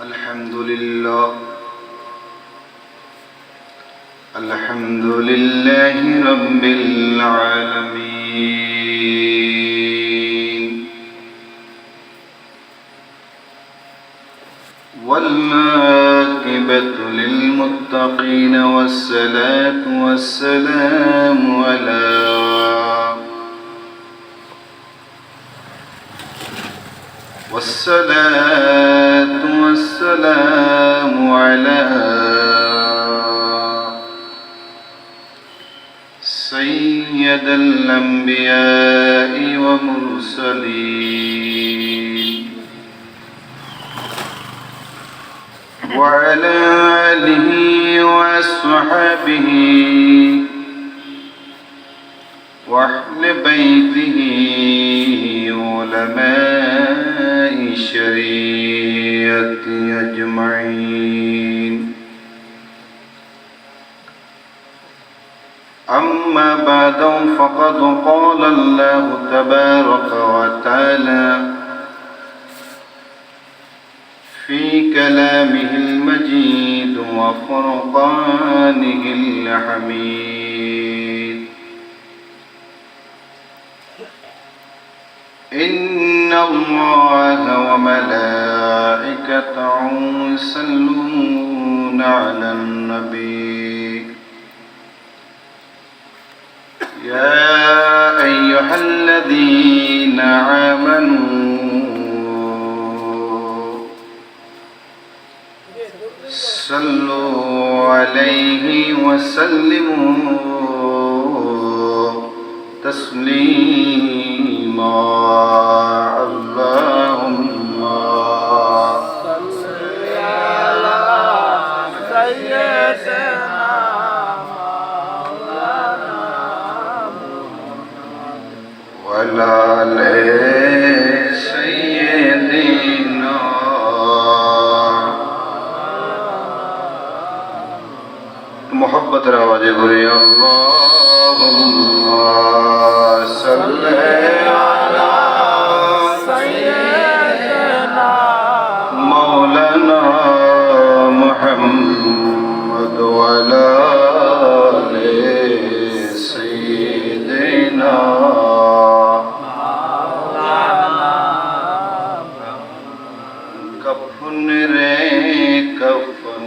الحمد لله الحمد لله رب العالمين والعاقبة للمتقين والصلاة والسلام على سيد الأنبياء ومرسلين وعلى آله وأصحابه وأهل بيته علماء الشريعة أجمعين. أما بعد فقد قال الله تبارك وتعالى في كلامه المجيد وفرقانه الحميد: إن الله وملائكته يصلون على النبي يا أيها الذين آمنوا صلوا عليه وسلموا تسليما. اللهم صل على سيدنا وعلى آل سيدنا. محبت आवाज़ें बोले अल्लाहुम्मा सल्ले अला सय्यिदना मौलाना मुहम्मद व अला आले सय्यिदना. कफन रे कफन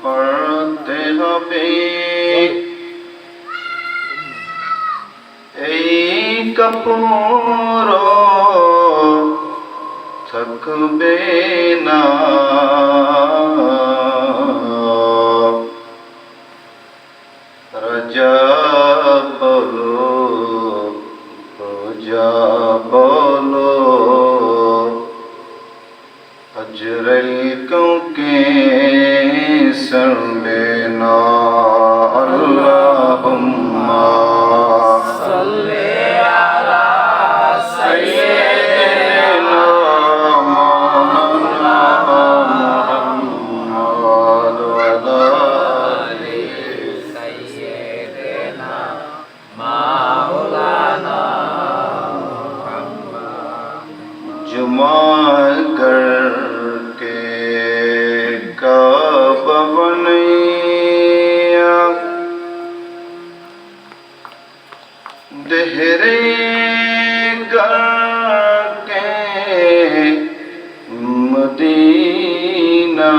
पड़ते হবে এই কাপড় থাকবে না রাজা বলো রাজা বলো अजरल के सर लेना. अल्लाहुम्मा सल्ले अला सय्यिदना मौलाना मुहम्मद व अला आलि सय्यिदना मौलाना मुहम्मद. जुमा देहरे करके मदीना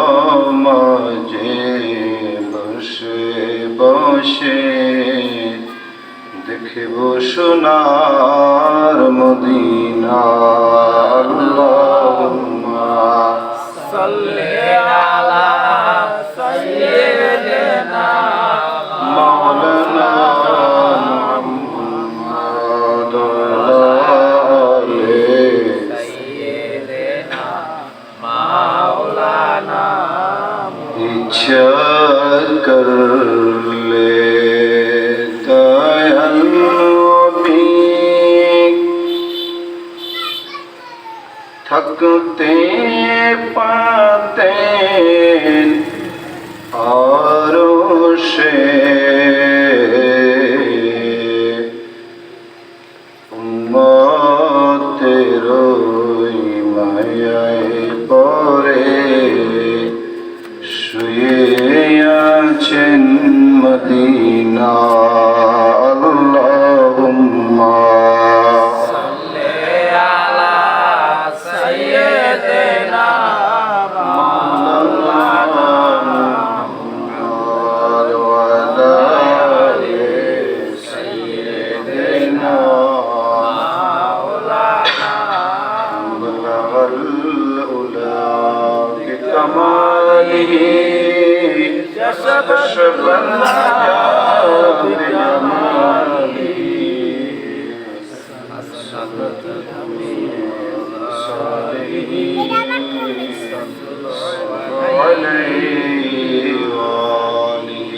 जयनामाजे बसे बसे देखब सोनार मदीना. अल्लाहुम्मा सल्ले अला सय्यिदना मौलाना मुहम्मद व अला आले सय्यिदना मौलाना. इच्छा कर ले दयाल नबी थकते पाते आरोश بجماله كشف النجا بجماله عليه وآله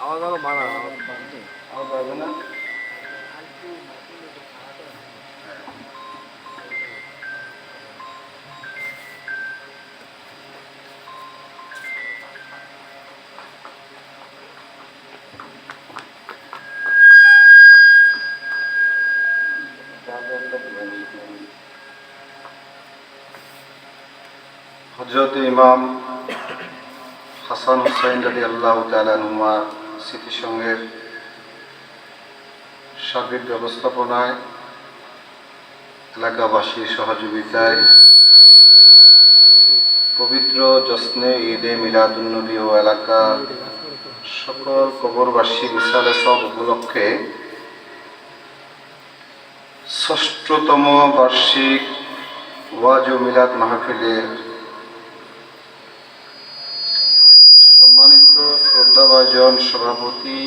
আওয়াজ আরো বাড়া হযরত ইমাম হাসান হুসাইন রাদিয়াল্লাহু তাআলা আনহুমা স্মৃতিসংঘের সার্বিক ব্যবস্থাপনায় এলাকাবাসীর সহযোগিতায় পবিত্র জশ্নে ঈদে মিলাদুন্নবী ও এলাকার সকল কবরবাসী ইসালে সব উপলক্ষে ৬ষ্ঠতম বার্ষিক ওয়াজ ও মিলাদ মাহফিলের সম্মানিত শ্রদ্ধাভাজন সভাপতি,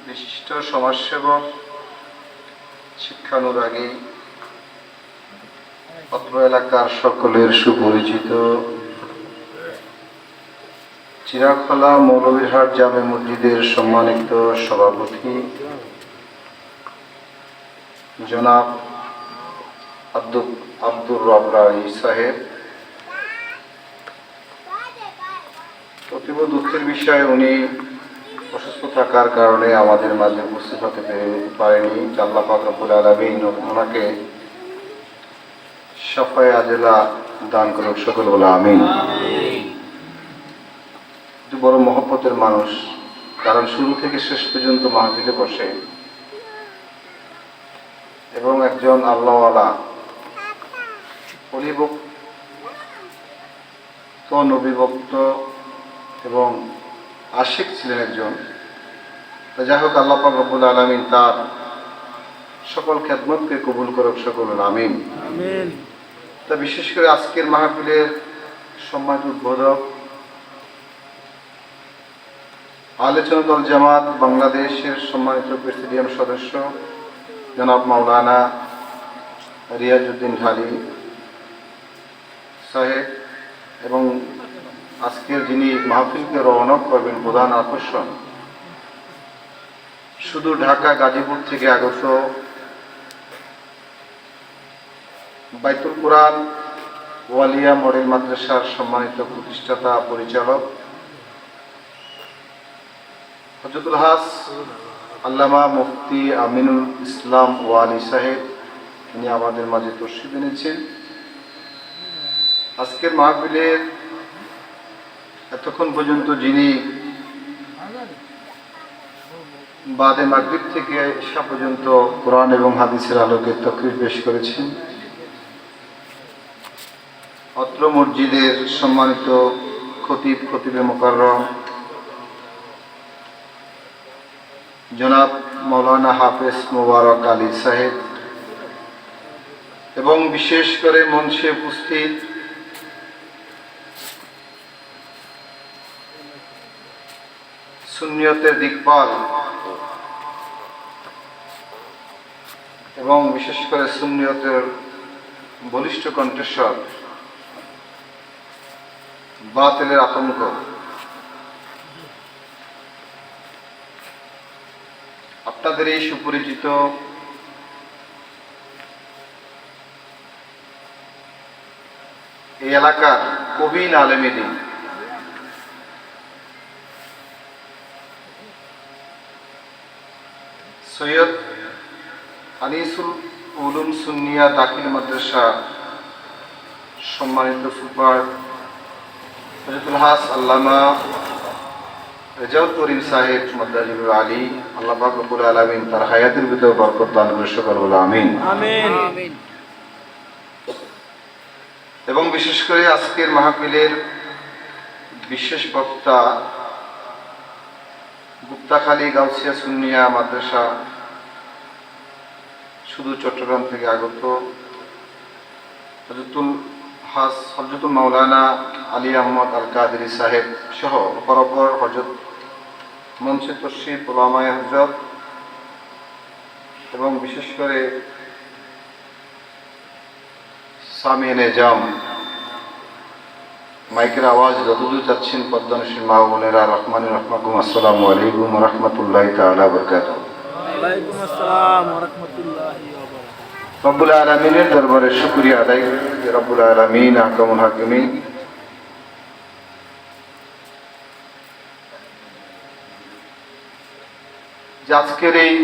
বিশিষ্ট সমাজসেবক, শিক্ষানুরাগী, অত্র এলাকার সকলের সুপরিচিত চিরাখলা মৌলভীরহাট জামে মসজিদের সম্মানিত সভাপতি জনাব আব্দুর রব রাই সাহেব, অতীব দুঃখের বিষয়ে উনি অসুস্থ থাকার কারণে আমাদের মাঝে উপস্থিত হতে পারেনি। আল্লাহ পাক রব্বুল আলামিন ওনাকে শাফায়ে আজেলা দান করুক, সকল বলে আমিন। বড় মহব্বতের মানুষ, কারণ শুরু থেকে শেষ পর্যন্ত মাহফিলে বসে এবং একজন আল্লাহওয়ালা অলিভক্ত নবীভক্ত এবং আশিক ছিলেন একজন। যাই হোক, আল্লাহ পাক রব্বুল আলামিন তার সকল খেদমতকে কবুল করুক, সকল আমিন। তা বিশেষ করে আজকের মাহফিলের সম্মানিত উদ্বোধক আহলে সুন্নাত ওয়াল জামাত বাংলাদেশের সম্মানিত প্রেসিডিয়াম সদস্য জনাব মাওলানা রিয়াজউদ্দিন ঢালী সাহেব এবং আজকের যিনি মাহফিলকে রওনা করবেন প্রধান আকর্ষণ, শুধু ঢাকা গাজীপুর থেকে আগত বাইতুল কুরআন ওয়ালিয়া মডেল মাদ্রাসার সম্মানিত প্রতিষ্ঠাতা পরিচালক হযরতুল হাস আল্লামা মুফতি আমিনুল ইসলাম ওয়ালি সাহেব, তিনি আমাদের মাঝে তশরিফ এনেছেন। আজকের মাহফিলের এতক্ষণ পর্যন্ত যিনি বাদে মাগরিব থেকে ঈশা পর্যন্ত কোরআন এবং হাদিসের আলোকে তাকরীর পেশ করেছেন, অত্র মসজিদের সম্মানিত খতিবে মুকাররম জনাব মাওলানা হাফেজ মোবারক আলী সাহেব এবং বিশেষ করে মঞ্চে উপস্থিত সুন্নিয়তের দিকপাল এবং বিশেষ করে সুন্নিয়তের বলিষ্ঠ কণ্ঠস্বর, বাতিলের আতঙ্ক, আপনাদের এই সুপরিচিত এই এলাকার কবিন আলেম দ্বীন সৈয়দ আনিসুল উলুম সুন্নিয়া দাখিল মাদ্রাসা সম্মানিত সুপার হযরতুল হাস আল্লামা রেজাউল করিম সাহেব মাদ্রাজুল আলী, আল্লাহ পাক রব্বুল আলামিন তার হায়াতের ভিতরে বরকত দান করুন, সকল বলে আমিন। এবং বিশেষ করে আজকের মাহফিলের বিশেষ বক্তা গুপ্তাখালী গাউসিয়া সুন্নিয়া মাদ্রাসা শুধু চট্টগ্রাম থেকে আগত হজরতুল মাওলানা আলী আহমদ আল কাদেরী সাহেব সহ অপরাপর হজরত মনসে তশরিফ ওলামায়ে হজরত এবং বিশেষ করে সামিয়ানে জাম মাইকের আওয়াজ যতদূর যাচ্ছেন পদ্মনশীল মা বোনেরা রহমান রহমাকুম আসসালামু আলাইকুম রহমতুল্লাহ তাআলা বারাকাতুহু। ওয়ালাইকুম আসসালাম ওয়া রাহমাতুল্লাহি ওয়া বারাকাতুহু। রব্বুল আলামিনের দরবারে শুকরিয়া আদায় করি যে রব্বুল আলামিন আহকামুল হাকিমিন যে আজকের এই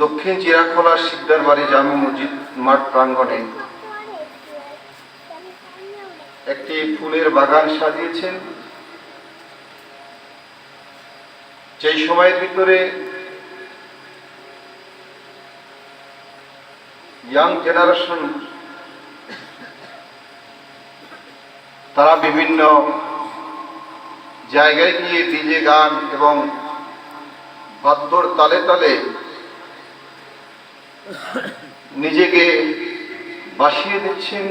দক্ষিণ চিরাখোলা শিকদার বাড়ি জামে মসজিদ মাঠ প্রাঙ্গণে একটি ফুলের বাগান সাজিয়েছেন, যেই সময়ের ভিতরে ইয়াং জেনারেশন তারা বিভিন্ন জায়গায় গিয়ে ডিজে গান এবং বাদ্যর তালে তালে নিজেকে বাসিয়ে দিচ্ছেন।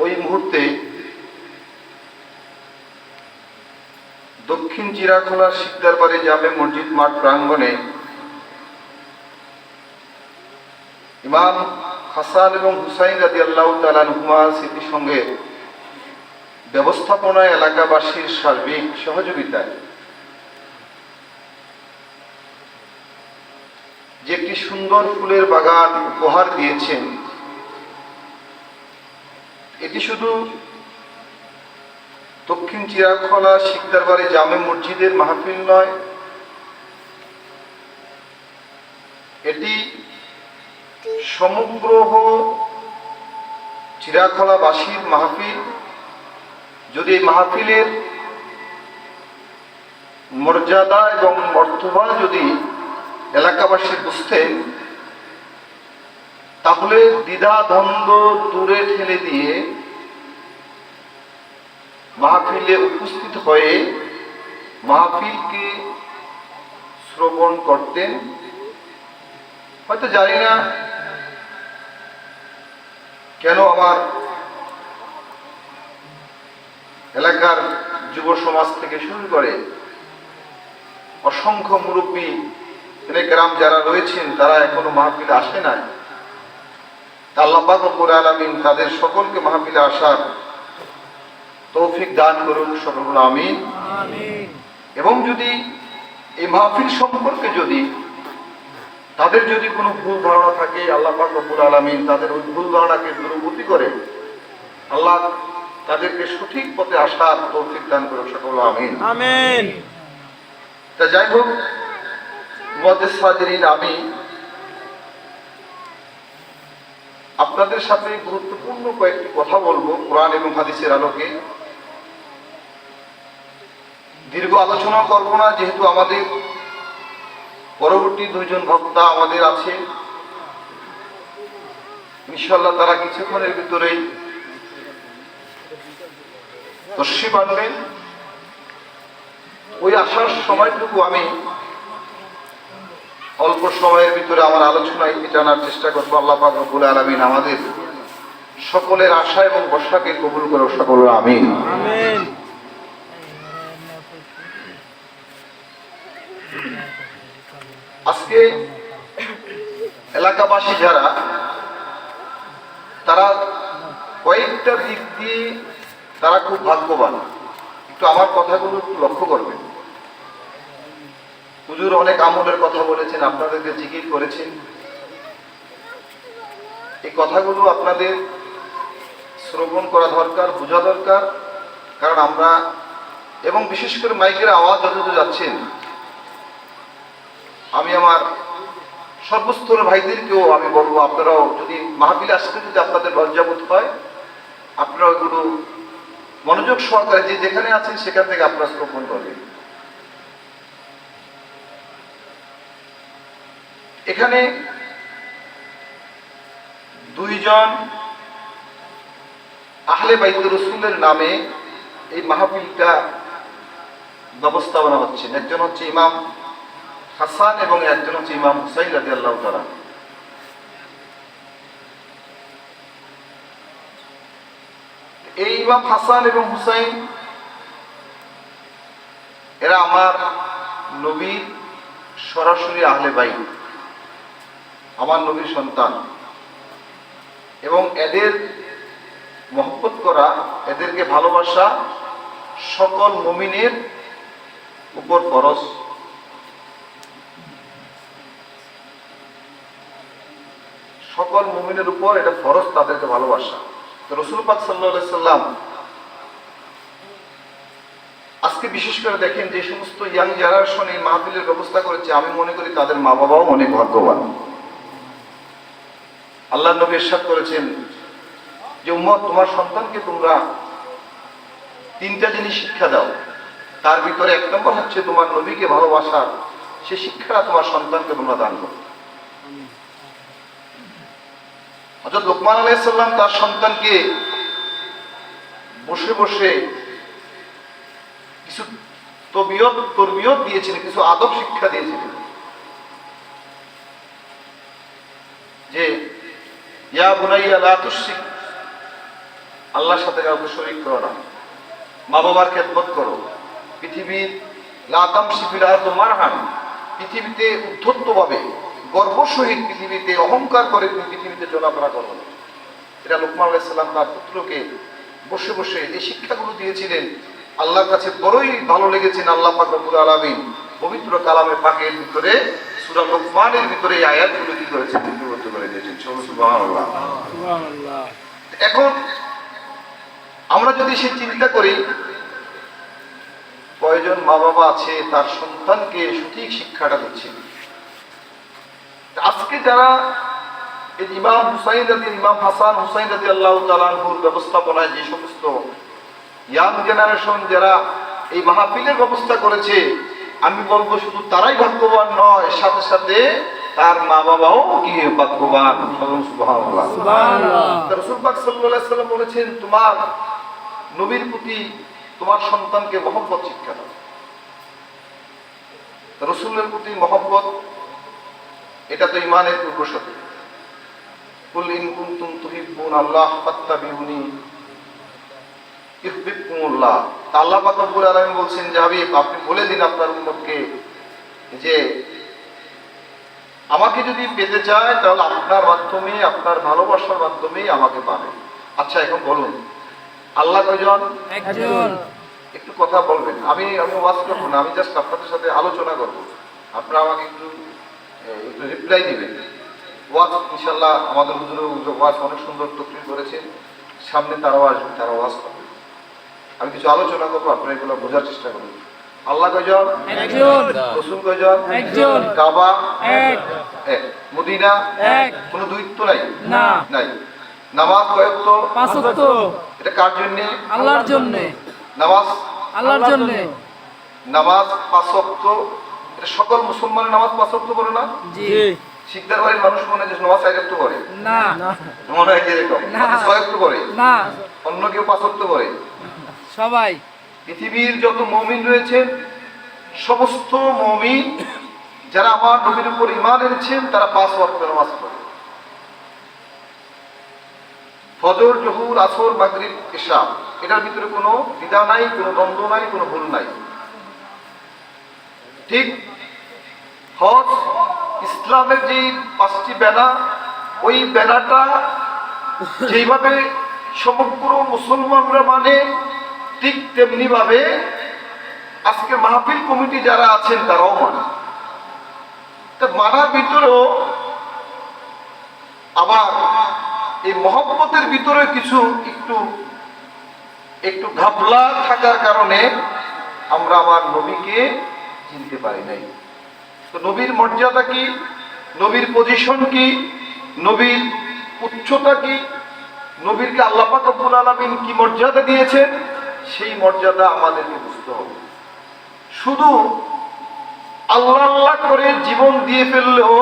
ওই মুহূর্তে দক্ষিণ চিরাখোলা শিকদার বাড়ি জামে মসজিদ মাঠ প্রাঙ্গণে ইমাম হাসান এবং হুসাইন রাদিয়াল্লাহু তাআলা আনহুমা স্মৃতিসংঘের ব্যবস্থাপনায় এলাকাবাসীর সার্বিক সহযোগিতায় যে একটি সুন্দর ফুলের বাগান উপহার দিয়েছেন, এটি শুধু দক্ষিণ চিরাখোলা শিকদার বাড়ি জামে মসজিদের মাহফিল নয়, এটি সমগ্র চিরাখোলাবাসীর মাহফিল। যদি এই মাহফিলের মর্যাদা এবং মর্তবা যদি এলাকাবাসী বুঝতেন, তাহলে দ্বিধা দ্বন্দ্ব দূরে ঠেলে দিয়ে মাহফিলে উপস্থিত হয়ে মাহফিলকে শ্রবণ করতেন। হয়তো জানি না কেন আমার এলাকার যুব সমাজ থেকে শুরু করে অসংখ্য মুরব্বী গ্রাম যারা রয়েছেন তারা এখনো মাহফিলে আসে নাই। আল্লাহ পাক রব্বুল আলামিন তাদের সকলকে মাহফিলে আসার তৌফিক দান করুন, সকল আমিন। এবং যদি এই মাহফিল সম্পর্কে যদি তাদের যদি কোনো ভুল ধারণা থাকে, আল্লাহ পাক রব্বুল আলামিন তাদের ওই ভুল ধারণাকে দূরীভূত করে আল্লাহ তাদেরকে সঠিক পথে আসার তৌফিক দান করুন, সকল আমিন। আমিন। তা যাই হোক, মুআজ্জিজ হাজিরিন, আমি আপনাদের সাথে গুরুত্বপূর্ণ কয়েকটি কথা বলবো কোরআন এবং হাদিসের আলোকে। দীর্ঘ আলোচনা করব না, যেহেতু আমাদের পরবর্তী দুইজন বক্তা আমাদের আছে, ইনশাআল্লাহ তারা কিছুক্ষণের ভিতরেই তশরিফ আনবেন। ওই আসার সময়টুকু আমি অল্প সময়ের ভিতরে আমার আলোচনায় জানার চেষ্টা করবো। আল্লাহ পাক রব্বুল আলামিন আমাদের সকলের আশা এবং ভরসাকে কবুল করে, সকল আমিন। আমিন। আজকে এলাকাবাসী যারা, তারা কয়েকটা দিক দিয়ে তারা খুব ভাগ্যবান। একটু আমার কথাগুলো একটু লক্ষ্য করবেন। হুজুর অনেক আমলের কথা বলেছেন, আপনাদেরকে জিকির করেছেন। এই কথাগুলো আপনাদের শ্রবণ করা দরকার, বোঝা দরকার। কারণ আমরা, এবং বিশেষ করে মাইকের আওয়াজ যতদূর যাচ্ছেন, আমি আমার সর্বস্তরের ভাইদেরকেও আমি বলবো, আপনারাও যদি মাহফিলে আসতে যদি আপনাদের লজ্জাবোধ হয়, আপনারা ওইগুলো মনোযোগ সহকারে যে যেখানে আছেন সেখান থেকে আপনারা শ্রবণ করবেন। এখানে দুইজন আহলে বাইত রাসূলের নামে এই মাহফিলটা ব্যবস্থাপনা হচ্ছে। একজন হচ্ছে ইমাম হাসান এবং একজন হচ্ছে ইমাম হুসাইন রাদিয়াল্লাহু তাআলা। এই ইমাম হাসান এবং হুসাইন এরা আমার নবীর সরাসরি আহলে বাইত, আমার নবীর সন্তান, এবং এদের মহব্বত করা, এদেরকে ভালোবাসা সকল মুমিনের উপর ফরজ। সকল মুমিনের উপর এটা ফরজ তাদেরকে ভালোবাসা। তো রাসূল পাক সাল্লাল্লাহু আলাইহি সাল্লাম আজকে বিশেষ করে দেখেন যে সমস্ত ইয়াং জেনারেশন এই মাহফিলের ব্যবস্থা করেছে, আমি মনে করি তাদের মা বাবাও অনেক ভাগ্যবান। আল্লাহর নবী ইরশাদ করেছেন যে উম্মত, তোমার সন্তানকে তোমরা তিনটা জিনিস শিক্ষা দাও, তার ভিতরে এক নম্বর হচ্ছে তোমার নবীকে ভালোবাসার সে শিক্ষাটা তোমার সন্তানকে তোমরা দান করো। হযরত লোকমান আলাইহিস সালাম তার সন্তানকে বসে বসে কিছু তরবিয়ত দিয়েছিলেন, কিছু আদব শিক্ষা দিয়েছিলেন যে ইয়া বুনাইয়া লা তুশরিক, আল্লাহর সাথে কাউকে শরীক করো না, মা বাবার খেদমত করো, পৃথিবীর লা তামশি ফিল আরদি মারহান, পৃথিবীতে উদ্ধতভাবে গর্ব সহিত পৃথিবীতে অহংকার করে তুমি পৃথিবীতে চলাফেরা করো না। এটা লোকমান আলাইহিস সালাম তার পুত্রকে বসে বসে এই শিক্ষাগুলো দিয়েছিলেন। আল্লাহর কাছে বড়ই ভালো লেগেছেন। আল্লাহ পাক রব্বুল আলামিন পবিত্র কালামে পাকের ভিতরে সূরা লোকমানের ভিতরে এই আয়াতগুলো কি করেছেন, লিপিবদ্ধ করে দিয়েছেন। সুবহানাল্লাহ, সুবহানাল্লাহ। এখন আমরা যদি সে চিন্তা করি, কয়জন মা বাবা আছে তার সন্তানকে সঠিক শিক্ষাটা দিচ্ছেন। আজকে যারা এই ইমাম হুসাইন ইমাম হাসান হুসাইন রাদিয়াল্লাহু তাআলা আনহুর ব্যবস্থাপনায় যে সমস্ত ইয়াং জেনারেশন যারা এই মাহফিলের ব্যবস্থা করেছে, আমি বলবো শুধু তারাই ভাগ্যবান নয়, সাথে সাথে তার মা বাবাও কি ভাগ্যবান। সুবহানাল্লাহ, সুবহানাল্লাহ। রাসূল পাক সাল্লাল্লাহু আলাইহি সাল্লাম বলেছেন, তোমার নবীর প্রতি তোমার সন্তানকে মহব্বত শিক্ষা দাও। রাসূলের প্রতি মহব্বত এটা তো ঈমানের পূর্বশর্ত। কুল ইন কুনতুম তুহিব্বুনাল্লাহ ফাত্তাবিউনি ইউহিব্বুকুমুল্লাহ। আল্লাহ পাক রব্বুল আলামিন বলছেন যে হাবিব, আপনি বলে দিন আপনার উম্মতকে যে আমাকে যদি পেতে চায় তাহলে আপনার মাধ্যমে, আপনার ভালোবাসার মাধ্যমেই আমাকে পাবে। আচ্ছা, এখন বলুন আল্লাহ কয়জন? একজন। একটু কথা বলবেন। আমি ওয়াজ করবো না, আমি জাস্ট আপনাদের সাথে আলোচনা করব। আপনারা আমাকে একটু রিপ্লাই দিবেন। ওয়াজ ইনশাআল্লাহ আমাদের হুজুর ওয়াজ অনেক সুন্দর তকরির করেছেন, সামনে তারাও আসবে, তারা ওয়াজ করবে। আমি কিছু আলোচনা করবো, আপনারা এগুলো বোঝার চেষ্টা করুন। আল্লাহ কয়জন? একজন। রাসূল কয়জন? একজন। কাবা এক। মদিনা এক। কোনো দ্বৈত নাই? না, নাই। নামাজ কয় ওয়াক্ত? পাঁচ ওয়াক্ত। এটা কার জন্য? আল্লাহর জন্য। নামাজ আল্লাহর জন্য। নামাজ পাঁচ ওয়াক্ত, এটা সকল মুসলমানের নামাজ পাঁচ ওয়াক্ত করে না? জি। শিকদার বাড়ির মানুষ মনে হয় যে নামাজ চার ওয়াক্ত করে না, মনে হয় এরকম ছয় ওয়াক্ত করে না, অন্য কেউ পাঁচ ওয়াক্ত করে। সবাই পৃথিবীর যত মুমিন রয়েছেন, সমস্ত মুমিন যারা আমার নবীর উপর ঈমান এনেছেন, তারা পাঁচ ওয়াক্ত নামাজ পড়ে। ফজর, জোহর, আসর, মাগরিব, ইশা, এটার ভিতরে কোনো দ্বিধা নাই, কোনো দ্বন্দ্ব নাই, কোনো ভুল নাই। ঠিক হজ, ইসলামের যে পাঁচটি ব্যানা, ওই ব্যানাটা যেইভাবে সমগ্র মুসলমানরা মানে, ঠিক তেমনি ভাবে আজকে মাহফিল কমিটি যারা আছেন তারাও মানে। মানার ভিতরেও আবার এই মহব্বতের ভিতরে কিছু একটু ঘাবলা থাকার কারণে আমরা আমার নবীকে চিনতে পারি নাই। তো নবীর মর্যাদা কি, নবীর পজিশন কি, নবীর উচ্চতা কি, নবীরকে আল্লাহ পাক রব্বুল আলামিন কি মর্যাদা দিয়েছেন, সেই মর্যাদা আমাদেরকে বুঝতে হবে। শুধু আল্লাহ আল্লাহ করে জীবন দিয়ে ফেললেও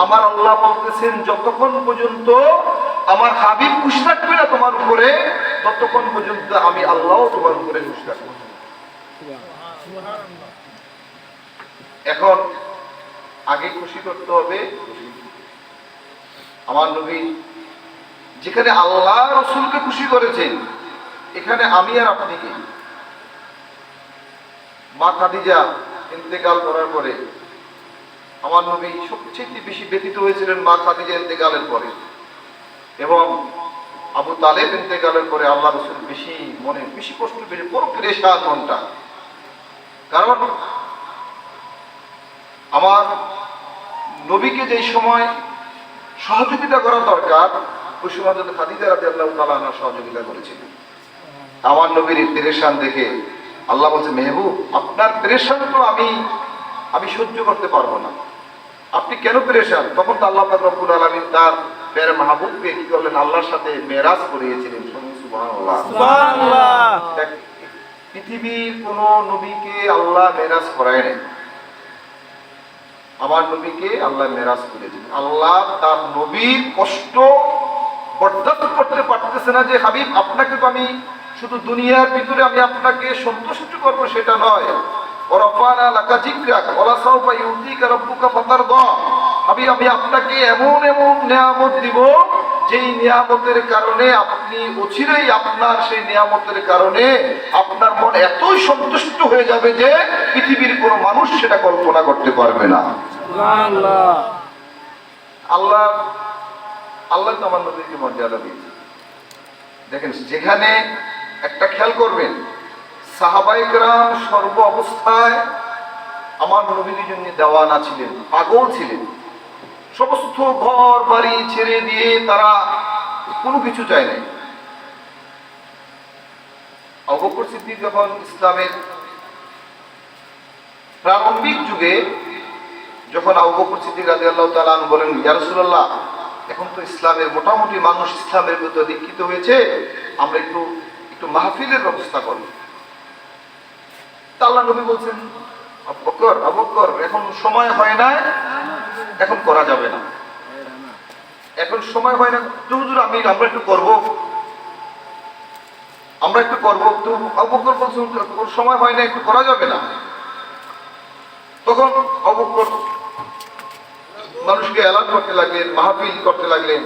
আমার আল্লাহ বলতেছেন, যতক্ষণ পর্যন্ত আমার হাবিব খুশি থাকবে না তোমার উপরে, ততক্ষণ পর্যন্ত আমি আল্লাহ তোমার উপরে খুশি থাকবো। এখন আগে খুশি করতে হবে আমার নবী যেখানে আল্লাহ রসুলকে খুশি করেছেন, এখানে আমি আর আপনি কি? মা খাদিজা ইন্তেকাল করার পরে আমার নবী সবচেয়ে বেশি ব্যথিত হয়েছিলেন মা খাদিজা ইন্তেকালের পরে, এবং আবু তালেব ইন্তেকালের পরে আল্লাহ রসুল বেশি মনে বেশি কষ্ট পেয়ে বড় পেরেশান মনটা। কারণ আমার নবীকে যেই সময় সহযোগিতা করা দরকার, ওই সময় যদি খাদিজা রাদিয়াল্লাহু তাআলা আনহা সহযোগিতা করেছিলেন। আমার নবীর পেরেশান দেখে আল্লাহ বলছে, মেহবুব আপনার পেরেশান তো আমি সহ্য করতে পারবো না, আপনি কেন পেরেশান? তখন তো আল্লাহ পাক রব্বুল আলামিন তার প্যারে মাহবুবকে কি করলেন? আল্লাহর সাথে মেরাজ করিয়েছিলেন। সুবহানাল্লাহ, সুবহানাল্লাহ। পৃথিবীর কোন নবীকে আল্লাহ মেরাজ করায় নাই, আমার নবীকে আল্লাহ মেরাজ করেছেন। আল্লাহ তার নবীর কষ্ট বরদাস্ত করতে পারতেছে না যে হাবিব আপনাকে তো আমি শুধু দুনিয়ার ভিতরে আমি আপনাকে সন্তুষ্ট করবো সেটা নয়, ওরাফানা লাকা যিকরাক ওয়ালা সাওফা ইউতিকা রাব্বুকা ফাতারদা। আমি আপনাকে এমন এমন নিয়ামত দিব যেই নিয়ামতের কারণে আপনি অচিরেই আপনার সেই নিয়ামতের কারণে আপনার মন এতই সন্তুষ্ট হয়ে যাবে যে পৃথিবীর কোনো মানুষ সেটা কল্পনা করতে পারবে না। সুবহানাল্লাহ। আল্লাহ আল্লাহ তো আমার নবীকে মর্যাদা দিয়েছে। দেখেন, যেখানে একটা খেয়াল করবেন, সাহাবায়ে কেরাম সর্ব অবস্থায় আমার নবীর জন্য দেওয়ানা ছিলেন, পাগল ছিলেন। সমস্ত ঘর বাড়ি ছেড়ে দিয়ে তারা কোনো কিছু চায় নাই। আবু বকর সিদ্দিক যখন ইসলামের প্রারম্ভিক যুগে যখন আবু বকর সিদ্দিক রাদিয়াল্লাহু তাআলা আনহু বলেন, ইয়া রাসূলুল্লাহ এখন তো ইসলামের মোটামুটি মানুষ ইসলামের ভিতরে দীক্ষিত হয়েছে, আমরা একটু মাহফিলের ব্যবস্থা করি। তা আল্লাহ নবী বলছেন, আবু বকর এখন সময় হয় না, এখন করা যাবে না, এখন সময় হয় না। হুজুর আমরা একটু করবো তো আবু বকর বলছেন সময় হয় না, একটু করা যাবে না। তখন আবু বকর মানুষকে এলান করতে লাগলেন, মাহফিল করতে লাগলেন।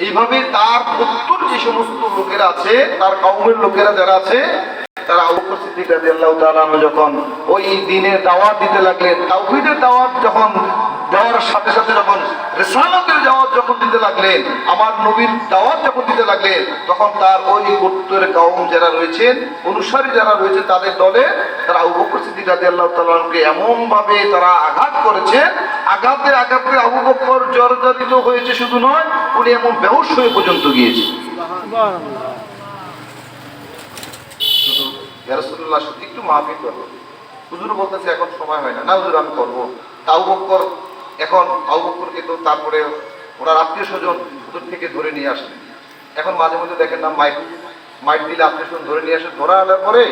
এইভাবে তার উত্তর যে সমস্ত লোকেরা আছে, তার কওমের লোকেরা যারা আছে, তারা আবু বকর সিদ্দিক রাদিয়াল্লাহু তাআলা আনহু যখন ওই দ্বীনের দাওয়াত দিতে লাগলেন, তাওহীদের দাওয়াত যখন দেওয়ার সাথে সাথে যখন রিসালাতের দাওয়াত যখন দিতে লাগলেন, আমার নবীর দাওয়াত যখন দিতে লাগলেন, তখন তার ওই গোত্রের কওম যারা রয়েছেন, অনুসারী যারা রয়েছে, তাদের দলে তারা আবু বকর সিদ্দিক রাদিয়াল্লাহু তাআলা আনহুকে এমন ভাবে তারা আঘাত করেছে, আঘাতে আবু বকর জর্জরিত হয়েছে শুধু নয়, উনি এমন বেহুশ হয়ে পর্যন্ত গিয়েছে। সুবহানাল্লাহ। শুধু ইয়া রাসূলুল্লাহ শুধু একটু মাহফিল করবো, হুজুর বলতেছে এখন সময় হয় না, না হুজুর আমি করবো। আবু বকর এখন আবু বকরকে তো তারপরে ওনার আত্মীয় স্বজন হুজুর থেকে ধরে নিয়ে আসলেন। এখন মাঝে মধ্যে দেখেন না, মাইক দিলে আত্মীয় স্বজন ধরে নিয়ে আসে, ধরা আনার পরে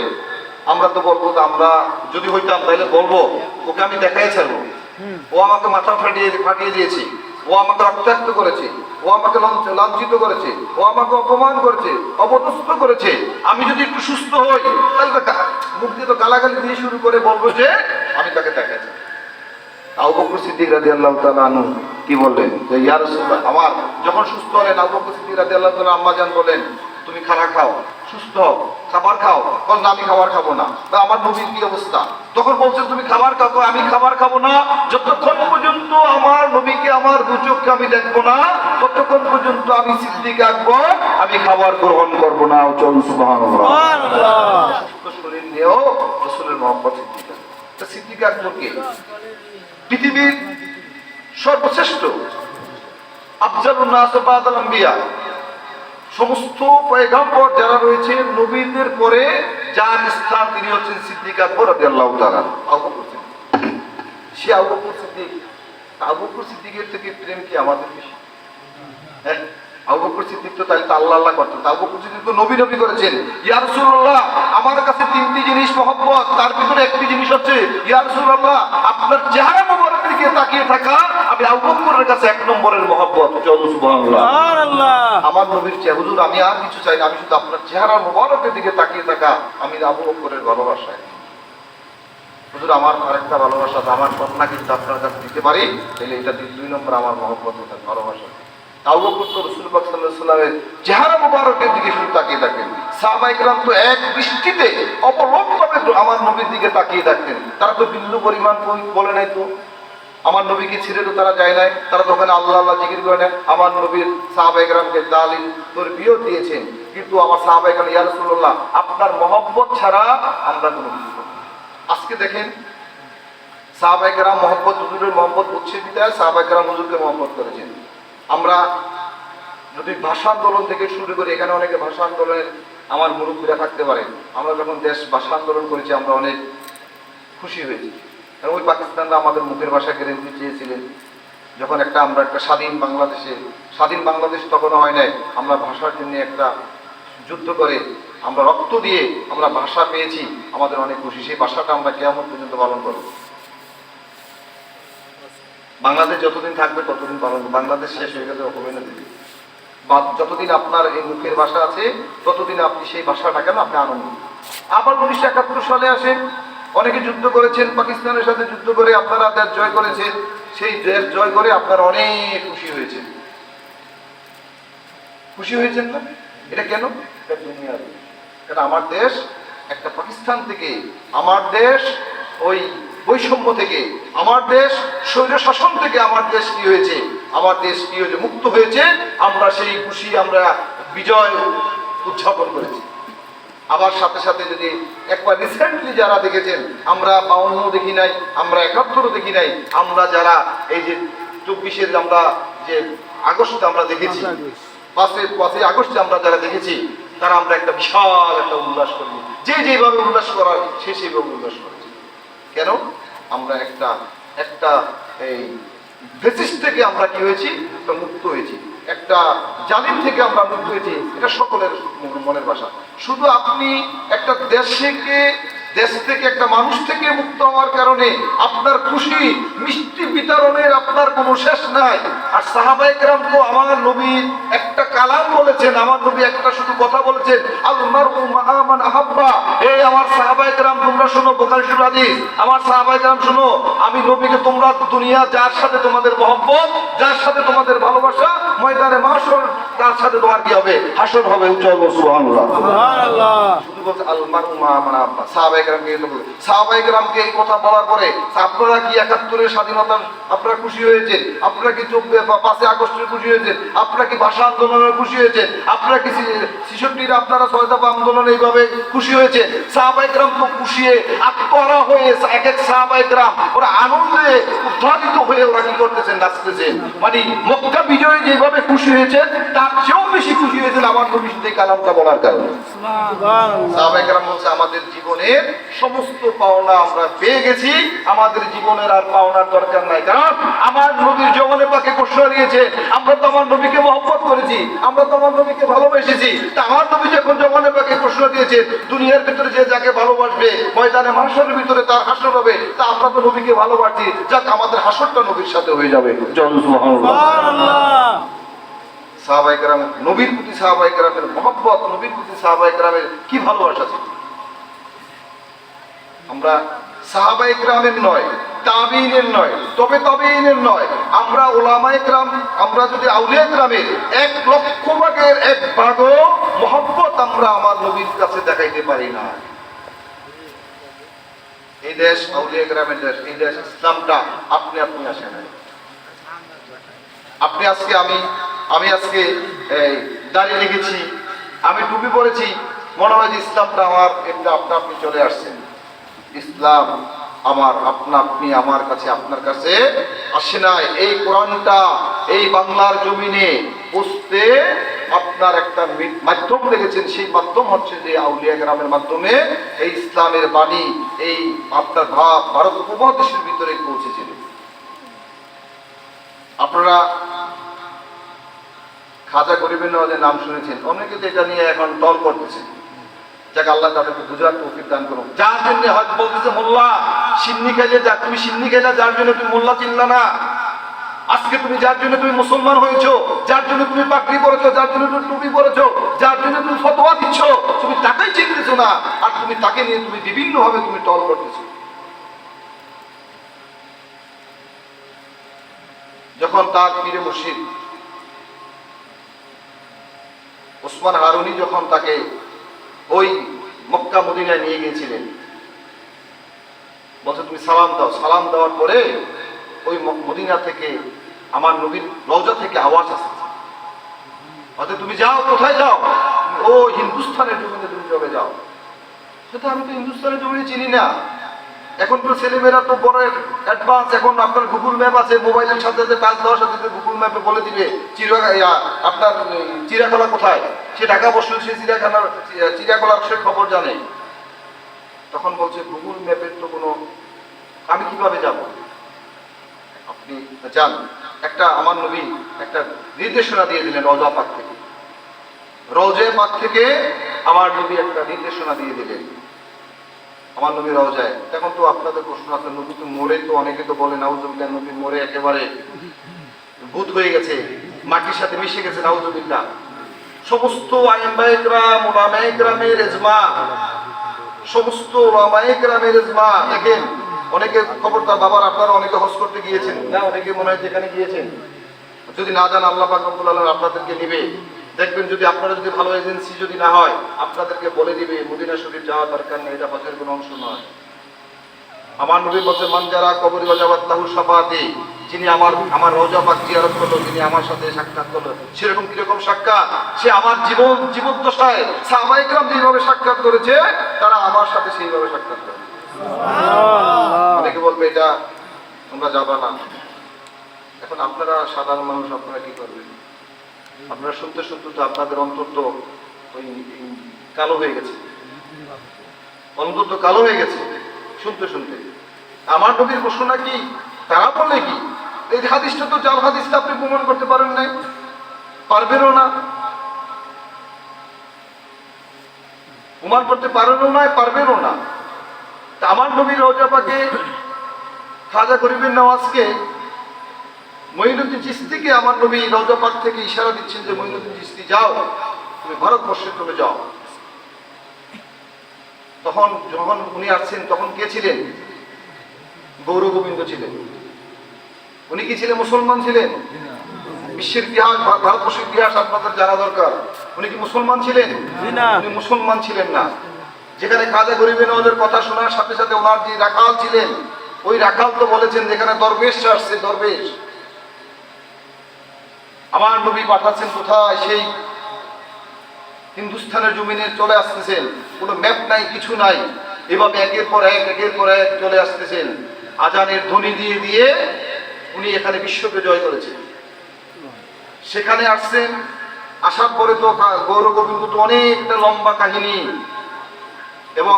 আমরা তো বলবো, আমরা যদি হইতাম তাহলে বলবো ওকে আমি দেখাই ছাড়বো, ও আমাকে মাথা ফাটিয়ে দিয়েছে, ও আমাকে রক্তাক্ত করেছে, ও আমাকে লাঞ্ছিত করেছে, ও আমাকে অপমান করেছে, অপদস্থ করেছে। আমি যদি একটু সুস্থ হই তাহলে মুখ দিয়ে তো গালাগালি দিয়ে শুরু করে বলবো যে আমি তাকে দেখাচ্ছি। আবু বকর সিদ্দিক রাদিয়াল্লাহু তাআলা আনহু কি বললেন যে ইয়া রাসূলুল্লাহ, আমার যখন সুস্থ হলেন আবু বকর সিদ্দিক রাদিয়াল্লাহু তাআলা আম্মা জান বলেন, তুমি খানা খাও, সুস্থ হও, খাবার খাও। বলেন আমি খাবার খাবো না। তা আমার নবীর কি অবস্থা? তখন বলছেন তুমি খাবার খাও, আমি খাবার খাবো না যতক্ষণ পর্যন্ত আমার নবীকে আমার দু চোখকে আমি দেখবো না, ততক্ষণ পর্যন্ত আমি সিদ্দিক আকবর আমি খাবার গ্রহণ করবো না। চল সুবহানাল্লাহ। সুবহানাল্লাহ। সুস্থ শরীর নিয়েও রাসূলের মহব্বত সিদ্দিক। তা সিদ্দিক আকবর কে? পৃথিবীর সর্বশ্রেষ্ঠ আফজালুন নাস বাদাল আম্বিয়া, সমস্ত পয়গম্বর যারা রয়েছে নবীদের পরে যার স্থান তিনি হচ্ছেন সিদ্দিক আকবর রাদিয়াল্লাহু তাআলা। আবু বকর সিদ্দিক, সে আবু বকর সিদ্দিক, আবু বকর সিদ্দিকের থেকে প্রেম কি আমাদের বেশি? হ্যাঁ, আবু বকর সিদ্দিক তো তাহলে আল্লাহ আল্লাহ করতেন, আবু বকর সিদ্দিক তো নবী নবী করেছেন। ইয়া রাসূলুল্লাহ আমার কাছে তিনটি জিনিস মহব্বত, তার ভিতরে একটি জিনিস হচ্ছে ইয়া রাসূলুল্লাহ আপনার চেহারা মোবারকের দিকে তাকিয়ে থাকা আমি আমি আবু বকরের কাছে 1 নম্বরের মহব্বত। চলো সুবহানাল্লাহ। সুবহানাল্লাহ। আমার নবীর চেয়ে হুজুর আমি আর কিছু চাই না, আমি শুধু আপনার চেহারা মোবারকের দিকে তাকিয়ে থাকা, আমি আবু বকরের ভালোবাসায়। হুজুর আমার আরেকটা ভালোবাসা আছে, আমার কন্যা কিন্তু আপনার কাছে দিতে পারি, তাহলে এটা 2 নম্বর আমার মহব্বত, ভালোবাসা। আবু বকর তো রাসূল পাক সাল্লাল্লাহু আলাইহি ওয়াসাল্লামের চেহারা মোবারকের দিকে শুধু তাকিয়ে থাকেন। সাহাবায়ে কেরাম তো এক দৃষ্টিতে অপলকভাবে আমার নবীর দিকে তাকিয়ে থাকতেন। তারা তো বিন্দু পরিমাণ বলে নাই তো আমার নবীকে ছেড়ে তো তারা যায় নাই, তারা তো ওখানে আল্লাহ আল্লাহ জিকির করে না। আমার নবীর সাহাবায়ে কেরামকে তালিম তরবিয়ত দিয়েছেন, কিন্তু আমার সাহাবায়ে কেরাম ইয়া রাসূলুল্লাহ আপনার মহব্বত ছাড়া আমরা কোনো কিছু করি না। আজকে দেখেন সাহাবায়ে কেরাম মহব্বত, হুজুরের মহব্বত বুঝছে বিদায় সাহাবায়ে কেরাম হুজুরকে মহব্বত করেছেন। আমরা যদি ভাষা আন্দোলন থেকে শুরু করি, এখানে অনেকে ভাষা আন্দোলনের আমার মুরব্বীরা থাকতে পারে, আমরা যখন দেশ ভাষা আন্দোলন করেছি আমরা অনেক খুশি হয়েছি। কারণ ওই পাকিস্তানরা আমাদের মুখের ভাষা কেড়ে নিতে চেয়েছিলেন। যখন আমরা একটা স্বাধীন বাংলাদেশ তখনও হয় নাই, আমরা ভাষার জন্য একটা যুদ্ধ করে আমরা রক্ত দিয়ে আমরা ভাষা পেয়েছি, আমাদের অনেক খুশি। সেই ভাষাটা আমরা কিয়ামত পর্যন্ত পালন করব। বাংলাদেশ যতদিন থাকবে ততদিন পালন, বাংলাদেশ শেষ হয়ে গেলে হবে না দিদি। বা যতদিন আপনার এই মুখের ভাষা আছে ততদিন আপনি সেই ভাষাটা কেন আপনি আনন্দ। আবার 1971 সালে আসেন, অনেকে যুদ্ধ করেছেন, পাকিস্তানের সাথে যুদ্ধ করে আপনারা দেশ জয় করেছেন। সেই দেশ জয় করে আপনারা অনেক খুশি হয়েছেন, খুশি হয়েছেন না? এটা কেন? এটা দুনিয়ার। কারণ আমার দেশ একটা পাকিস্তান থেকে, আমার দেশ ওই বৈষম্য থেকে, আমার দেশ স্বৈর শাসন থেকে আমার দেশ কি হয়েছে, আমার দেশ কি হয়েছে, মুক্ত হয়েছে। আমরা সেই খুশি, আমরা বিজয় উদযাপন করেছি। আবার সাথে সাথে যদি একবার রিসেন্টলি যারা দেখেছেন, আমরা 52 দেখি নাই, আমরা 71 দেখি নাই, আমরা যারা এই যে 24-এর আমরা যে আগস্টে আমরা দেখেছি, 5ই আগস্টে আমরা যারা দেখেছি, তারা আমরা একটা বিশাল একটা উল্লাস করি, যেভাবে উল্লাস করার সেইভাবে উল্লাস করেছি। কেন? আমরা একটা এই ফেসিস্ট থেকে আমরা কি হয়েছি, একটা মুক্ত হয়েছি, একটা জালিম থেকে আমরা মুক্ত হয়েছি। এটা সকলের মনের ভাষা। শুধু আপনি একটা দেশ থেকে একটা মানুষ থেকে মুক্ত হওয়ার কারণে আপনার খুশি মিষ্টি বিতরণের আপনার কোনো শেষ নাই। আর সাহাবায়ে কেরাম তো আমার নবী একটা কালাম বলেছেন, আমার নবী একটা শুধু কথা বলেছেন, আল মারউ মাআ মান আহাব্বা। এই আমার সাহাবায়ে কেরাম তোমরা শোনো, বুখারী শরীফ হাদিস, আমার সাহাবায়ে কেরাম শোনো, আমি নবীকে তোমরা দুনিয়া যার সাথে তোমাদের মহব্বত, যার সাথে তোমাদের ভালোবাসা, ময়দানে মাহশর তার সাথে তোমার কি হবে, হাসর হবে। উচ্চারণ সুবহানাল্লাহ। সুবহানাল্লাহ। শুধু বলছে আল মারউ মাআ মান আহাব্বা। সাহাবায়ে কেরামকে এই কথা বলার পরে আপনারা কি 71-এর স্বাধীনতা আপনারা খুশি হয়েছেন? আপনারা কি 5ই আগস্টের খুশি হয়েছেন? আপনারা কি ভাষা আন্দোলনের খুশি হয়েছেন? আপনারা কি 66-র আপনারা 6 দফা আন্দোলন এইভাবে খুশি হয়েছেন? সাহাবায়ে কেরাম তো খুশিয়ে আত্মহারা হয়ে, এক এক সাহাবায়ে কেরাম ওরা আনন্দে উদ্ভাসিত হয়ে ওরা কি করতেছেন, নাচতেছেন। মানে মক্কা বিজয়ে যেভাবে খুশি হয়েছেন তার চেয়েও বেশি খুশি হয়েছেন আমার নবী শুধু এই কালামটা বলার কারণে। সুবহানাল্লাহ। সাহাবায়ে কেরাম বলছে আমাদের জীবনের সমস্ত পাওনা আমরা পেয়ে গেছি, আমাদের জীবনের আর পাওনার দরকার নাই। কারণ আমার নবীর জওয়ানে পাকে কষ্ট নিয়েছে, আমরা তো আমার নবীকে মহব্বত করেছি, আমরা তো আমার নবীকে ভালোবেসেছি। তা আমার নবী যখন জওয়ানে পাকে কষ্ট দিয়েছে, দুনিয়ার ভিতরে যে যাকে ভালোবাসবে ময়দানে মাহশরের ভিতরে তার হাসর হবে, তা আমরা তো নবীকে ভালোবাসি, যাক আমাদের হাসরটা নবীর সাথে হয়ে যাবে। সুবহানাল্লাহ। সাহাবায়ে কেরাম নবীর প্রতি, সাহাবায়ে কেরামের মহব্বত, নবীর প্রতি সাহাবায়ে কেরামের কি ভালোবাসা ছিল। আমরা সাহাবায়ে কেরামের নয়, তাবিঈনের নয়, তবে তাবিঈনের নয়, আমরা উলামায়ে কেরাম, আমরা যদি আউলিয়া কেরামের 1 লক্ষ ভাগের 1 ভাগও মহব্বত আমরা আমার নবীর কাছে দেখাইতে পারি না। এই দেশ আউলিয়া কেরামের দেশ, এই দেশ ইসলামটা আপনি আসে নাই। আপনি আজকে আমি আজকে দাঁড়িয়ে রেখেছি, আমি টুপি পরেছি, মনে হয় যে ইসলামটা আমার একটা আপনি চলে আসছেন। ইসলাম আমার আপনি আমার কাছে, আপনার কাছে আসে নাই। এই কোরআনটা এই বাংলার জমিনে পৌঁছতে আপনার একটা মাধ্যম রেখেছেন, সেই মাধ্যম হচ্ছে যে আউলিয়া কেরামের মাধ্যমে এই ইসলামের বাণী এই আপনার ভারত উপমহাদেশের ভিতরে পৌঁছেছিল। আপনারা খাজা গরিবের নওয়াজের নাম শুনেছেন, অনেকে তো এটা নিয়ে এখন টল করতেছে। যাক আল্লাহ তাদেরকে বুঝার তৌফিক দান করুন। যার জন্য হয়তো বলতেছে মোল্লা সিন্নি খাইলে, যা তুমি সিন্নি খাইলে যার জন্য তুমি মোল্লা চিনলা না। আজ আজকে তুমি যার জন্য তুমি মুসলমান হয়েছো, যার জন্য তুমি পাগড়ি পরেছো, যার জন্য তুমি টুপি পরেছো, যার জন্য তুমি ফতোয়া দিচ্ছ, তুমি তাকেই চিনতেছো না, আর তুমি তাকে নিয়ে তুমি বিভিন্ন ভাবে তুমি টল করতেছো। যখন তার পীরে মুর্শিদ ওসমান হারুনি যখন তাকে ওই মক্কা মদিনায় নিয়ে গিয়েছিলেন, বলছে তুমি সালাম দাও। সালাম দেওয়ার পরে ওই মদিনা থেকে আমার নবীর রওজা থেকে আওয়াজ আসছে, অর্থাৎ তুমি যাও, কোথায় যাও? ও হিন্দুস্তানের জমিনে তুমি চলে যাও। সেটা আমি তো হিন্দুস্তানের জমিনে চিনি না। এখন তো ছেলেমেয়েরা তো বড় অ্যাডভান্স, এখন আপনার গুগল ম্যাপ আছে, মোবাইলের সাথে সাথে টাচ দেওয়ার সাথে সাথে গুগল ম্যাপে বলে দিবে আপনার চিড়িয়াখানা কোথায়। সে ঢাকা বসলে সে চিড়িয়াখানার সে খবর জানে। তখন বলছে গুগল ম্যাপের তো কোনো, আমি কিভাবে যাব? আপনি যান। একটা আমার নবী একটা নির্দেশনা দিয়ে দিলেন রওজা পাক থেকে। রওজা পাক থেকে আমার নবী একটা নির্দেশনা দিয়ে দিলেন আমার নবী রওজায়। এখন তো আপনাদের প্রশ্ন আছে, নবী তো মরে, তো অনেকে তো বলে নাউজুবিল্লাহ নবী মরে একেবারে ভূত হয়ে গেছে, মাটির সাথে মিশে গেছে, নাউজুবিল্লাহ। সমস্ত আইম্বায়ে কেরাম, উলামায়ে কেরামের ইজমা, সমস্ত উলামায়ে কেরামের ইজমা। দেখেন অনেকে খবরদার বাবার, আপনারা অনেকে হজ করতে গিয়েছেন না, অনেকে মনে হয় যেখানে গিয়েছেন, যদি না জান আল্লাহ পাক রব্বুল আলামিন আপনাদেরকে নিবে। দেখবেন যদি আপনারা যদি ভালো এজেন্সি যদি না হয়, আপনাদেরকে বলে দিবে মদিনা শরীফ যাওয়া দরকার নেই, এটা হজের কোনো অংশ নয়। আমার নবী বলছে মান যারা কবরি ওয়াজাবাত লাহু শাফাআতি, যিনি আমার রওজা পাক জিয়ারত করলো, যিনি আমার সাথে সাক্ষাৎ করলো, সেরকম কিরকম সাক্ষাৎ? সে আমার জীবদ্দশায় সাহাবায়ে কেরাম যেভাবে সাক্ষাৎ করেছে, তারা আমার সাথে সেইভাবে সাক্ষাৎ করে। অনেকে বলবে এটা তোমরা যাবা না। এখন আপনারা সাধারণ মানুষ, আপনারা কি করবেন? আপনারা শুনতে শুনতে তো আপনাদের অন্তর তো ওই কালো হয়ে গেছে, অন্তর তো কালো হয়ে গেছে শুনতে শুনতে। আমার নবীর ঘোষণা কি, তারা বলে কি? এই হাদিসটা তো জাল হাদিসটা আপনি প্রমাণ করতে পারেন নাই, পারবেনও না, প্রমাণ করতে পারেনও না, পারবেনও না। তা আমার নবীর রওজা পাকে খাজা গরিবের নওয়াজকে, মঈনুদ্দিন চিশতিকে আমার নবী রওজা পাক থেকে ইশারা দিচ্ছেন যে মঈনুদ্দিন চিশতি যাও, তুমি ভারতবর্ষে চলে যাও। তখন যখন উনি আসছেন তখন কে ছিলেন? গৌর গোবিন্দ ছিলেন। উনি কি ছিলেন? মুসলমান ছিলেন। বিশ্বের ইতিহাস, ভারতবর্ষের ইতিহাস আপনাদের জানা দরকার। উনি কি মুসলমান ছিলেন? উনি মুসলমান ছিলেন না। যেখানে খাজা গরিবের নওয়াজের কথা শোনার সাথে সাথে ওনার যে রাখাল ছিলেন, ওই রাখাল তো বলেছেন যেখানে দরবেশ আসছে, দরবেশ আমার নবী পাঠাচ্ছেন কোথায়? সেই হিন্দুস্তানের জমিনে চলে আসতেছেন, কোনো ম্যাপ নাই, কিছু নাই, এভাবে একের পর এক চলে আসতেছেন। আজানের ধ্বনি দিয়ে দিয়ে উনি এখানে বিশ্বকে জয় করেছেন। সেখানে আসছেন, আসার পরে তো গৌর গোবিন্দ তো অনেকটা লম্বা কাহিনী, এবং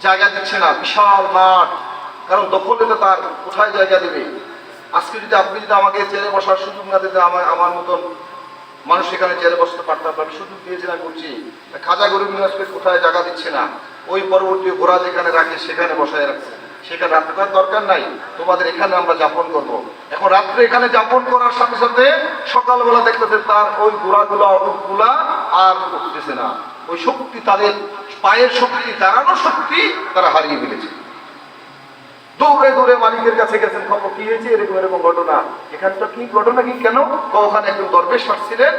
জায়গা দিচ্ছে না, বিশাল মাঠ, কারণ দখলে তো তার কোথায় জায়গা দেবে? আজকে যদি আপনি যদি আমাকে চেয়ারে বসার সুযোগ না দিতে, আমার মতন মানুষ এখানে চেয়ারে বসতে পারতাম, আমি সুযোগ দিয়েছিলাম বলছি। খাজা গরিব নওয়াজকে কোথায় জায়গা দিচ্ছে না, ওই পরবর্তী ঘোড়া যেখানে রাখে সেখানে বসায় রাখছে। সেখানে রাত্রে করার দরকার নাই, তোমাদের এখানে আমরা যাপন করব। এখন রাত্রে এখানে যাপন করার সাথে সাথে সকালবেলা দেখতেছে তার ওই ঘোড়াগুলা আর উঠতেছে না। ওই শক্তি, তাদের পায়ের শক্তি, দাঁড়ানোর শক্তি তারা হারিয়ে ফেলেছে। দৌড়ে দৌড়ে মালিকের কাছে গেছেন, খবর কি হয়েছে, এরকম এরকম ঘটনা। এখানটা কি ঘটনা, কি কেন? ওখানে একজন দরবেশ আসছিলেন,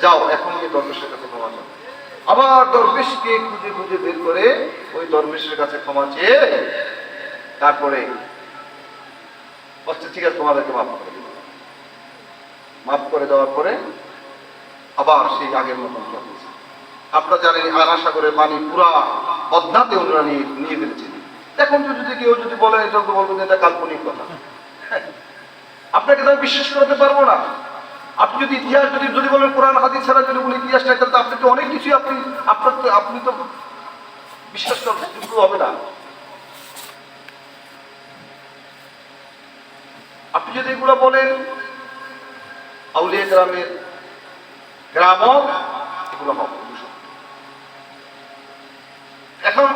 যাও এখন গিয়ে দরবেশের কাছে ক্ষমা চাও। আবার দরবেশকে খুঁজে খুঁজে বের করে ওই দরবেশের কাছে ক্ষমা চেয়ে তারপরে বলছে ঠিক আছে তোমাদেরকে মাফ করে দিল। মাফ করে দেওয়ার পরে আবার সেই আগের মতন চলছে। আপনারা জানেন আনা সাগরের পানি পুরা বদনাতে ওনারা নিয়ে ফেলেছেন। এখন যদি কেউ যদি বলেন এটা তো বলবেন এটা কাল্পনিক কথা, আপনাকে তো আমি বিশ্বাস করতে পারবো না। আপনি যদি ইতিহাস যদি বলেন কোরআন হাদিস ছাড়া যদি কোনো ইতিহাস নাই, তাহলে আপনি তো অনেক কিছুই আপনি তো বিশ্বাস করার যোগ্য হবে না। আপনি যদি এগুলো বলেন আউলিয়া গ্রামের গ্রামক, এগুলো হবে। এখন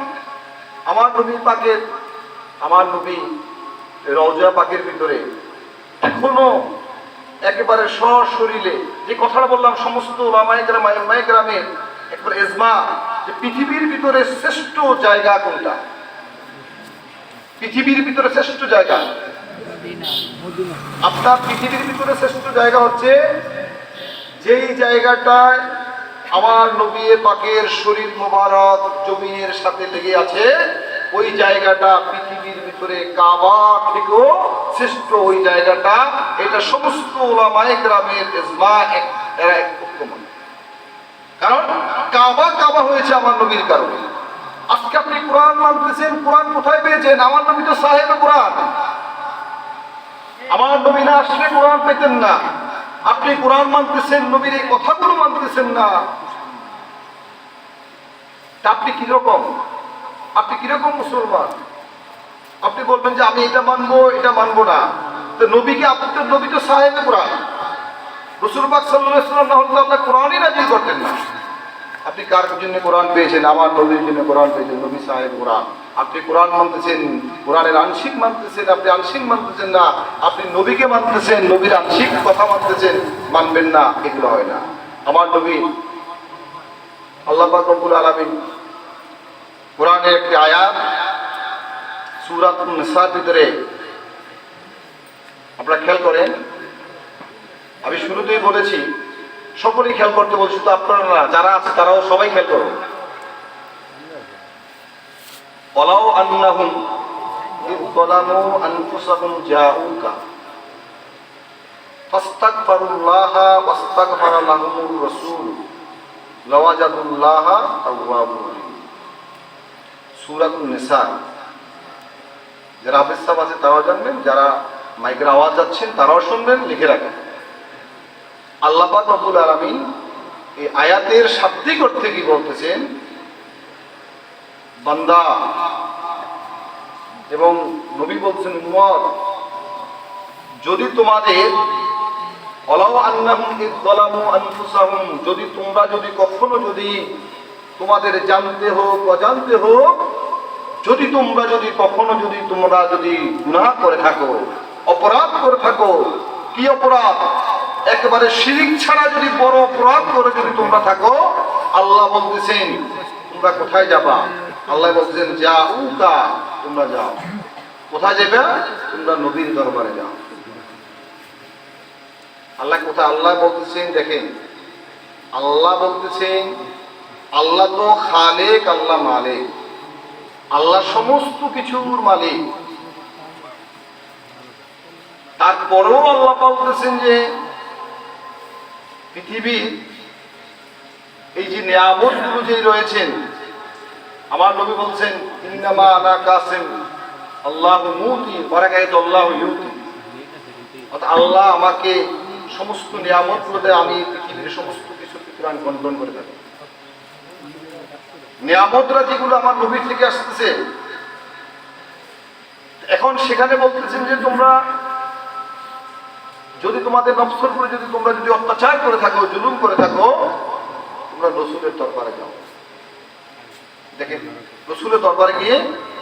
আমার নবী রওজা পাকের ভিতরে এখনো একেবারে সশরীরে যে কথাটা বললাম, সমস্ত ওলামায়ে-কেরামের একবার ইজমা যে পৃথিবীর ভিতরে শ্রেষ্ঠ জায়গা কোনটা, পৃথিবীর ভিতরে শ্রেষ্ঠ জায়গা আপনার পৃথিবীর ভিতরে শ্রেষ্ঠ জায়গা হচ্ছে যেই জায়গাটায় আমার নবী পাকের শরীর মোবারক জমিনের সাথে লেগে আছে, ওই জায়গাটা পৃথিবীর ভিতরে কাবা থেকেও শ্রেষ্ঠ ওই জায়গাটা। এটা সমস্ত ওলামায়ে-কেরামের ইজমা, এরা ঐক্যমত। কারণ কাবা হয়েছে আমার নবীর কারণে। আজকে আপনি কোরআন মানতেছেন, কোরআন কোথায় পেয়েছেন? আমার নবী তো সাহেবে কোরআন। আমার নবী না আসলে কোরআন পেতেন না। আপনি কোরআন মানতেছেন, নবীর এই কথাগুলো মানতেছেন না। তা আপনি কিরকম, আপনি কিরকম মুসলমান? আপনি বলবেন যে আমি এটা মানবো, এটা মানবো না। তো নবীকে, আপনি তো নবী তো সাহেবে কোরআন। রাসূল পাক সাল্লাল্লাহু আলাইহি ওয়াসাল্লাম না হলে আল্লাহ কোরআনই নাযিল করতেন না। আপনি কার জন্য কোরআন পেয়েছেন? আমার নবীর জন্য কোরআন পেয়েছেন, নবী সাহেব কোরআন। আপনি কোরআন মানতেছেন, কোরআনের আংশিক মানতেছেন, আপনি আংশিক মানতেছেন না। আপনি নবীকে মানতেছেন, নবীর আংশিক কথা মানতেছেন, মানবেন না, এগুলো হয় না। আমার নবী আল্লাহ পাক রব্বুল আলামিন কোরআনের একটি আয়াত সূরাতুন নিসার ভিতরে আপনারা খেয়াল করেন, আমি শুরুতেই বলেছি সকলেই খেয়াল করতে বলছি, তো আপনারা না, যারা আছে তারাও সবাই খেয়াল করুন। ওয়ালাউ আন্নাহুম ইয যালামু আনফুসাহুম জাউকা ফাস্তাগফিরুল্লাহা ওয়াস্তাগফারা লাহুমুর রাসূল লাওয়াজাদুল্লাহা তাওয়াবুর রহিম। সূরাতুন নিসা। যারা হাফেজ সাহেব আছে তারাও জানবেন, যারা মাইকের আওয়াজ যাচ্ছেন তারাও শুনবেন, লিখে রাখেন। আল্লাহ পাক রব্বুল আলামিন এই আয়াতের শাব্দিক অর্থে কি বলতেছেন? বান্দা এবং নবী বলছেন, উম্মত, যদি তোমাদের ওয়ালাউ আন্নাহুম ইয যালামু আনফুসাহুম, যদি তোমরা যদি কখনো যদি তোমাদের জানতে হোক অজানতে হোক, যদি তোমরা যদি কখনো যদি তোমরা যদি গুনাহ করে থাকো, অপরাধ করে থাকো, কি অপরাধ? একেবারে শিরিক ছাড়া যদি বড় অপরাধ করে যদি তোমরা থাকো, আল্লাহ বলতেছেন তোমরা কোথায় যাবা? আল্লাহ বলতেছেন জাউকা, তোমরা যাও। কোথায় যাবে? তোমরা নবীর দরবারে যাও। আল্লাহ কোথায়? আল্লাহ বলতেছেন, দেখেন আল্লাহ বলতেছেন, আল্লাহ তো খালেক, আল্লাহ মালিক, আল্লাহ সমস্ত কিছুর মালিক। তারপরেও আল্লাহ বলতেছেন যে পৃথিবীর এই যে নিয়ামতগুলো যে রয়েছেন, আমার নবী বলছেন ইন্নামা আনা কাসিম আল্লাহু মুতি বারাকাতুল্লাহু ইউতি। অর্থাৎ আল্লাহ আমাকে সমস্ত নিয়ামতগুলো দেয়, আমি পৃথিবীর সমস্ত কিছু আমি বন্টন করে থাকি। নিয়ামতরা যেগুলো আমার নবীর থেকে আসতেছে, এখন সেখানে বলতেছেন যে তোমরা যদি তোমাদের নফসের উপরে যদি তোমরা যদি অত্যাচার করে থাকো, জুলুম করে থাকো, তোমরা রাসূলের দরবারে যাও। দেখেন রাসূলের দরবারে গিয়ে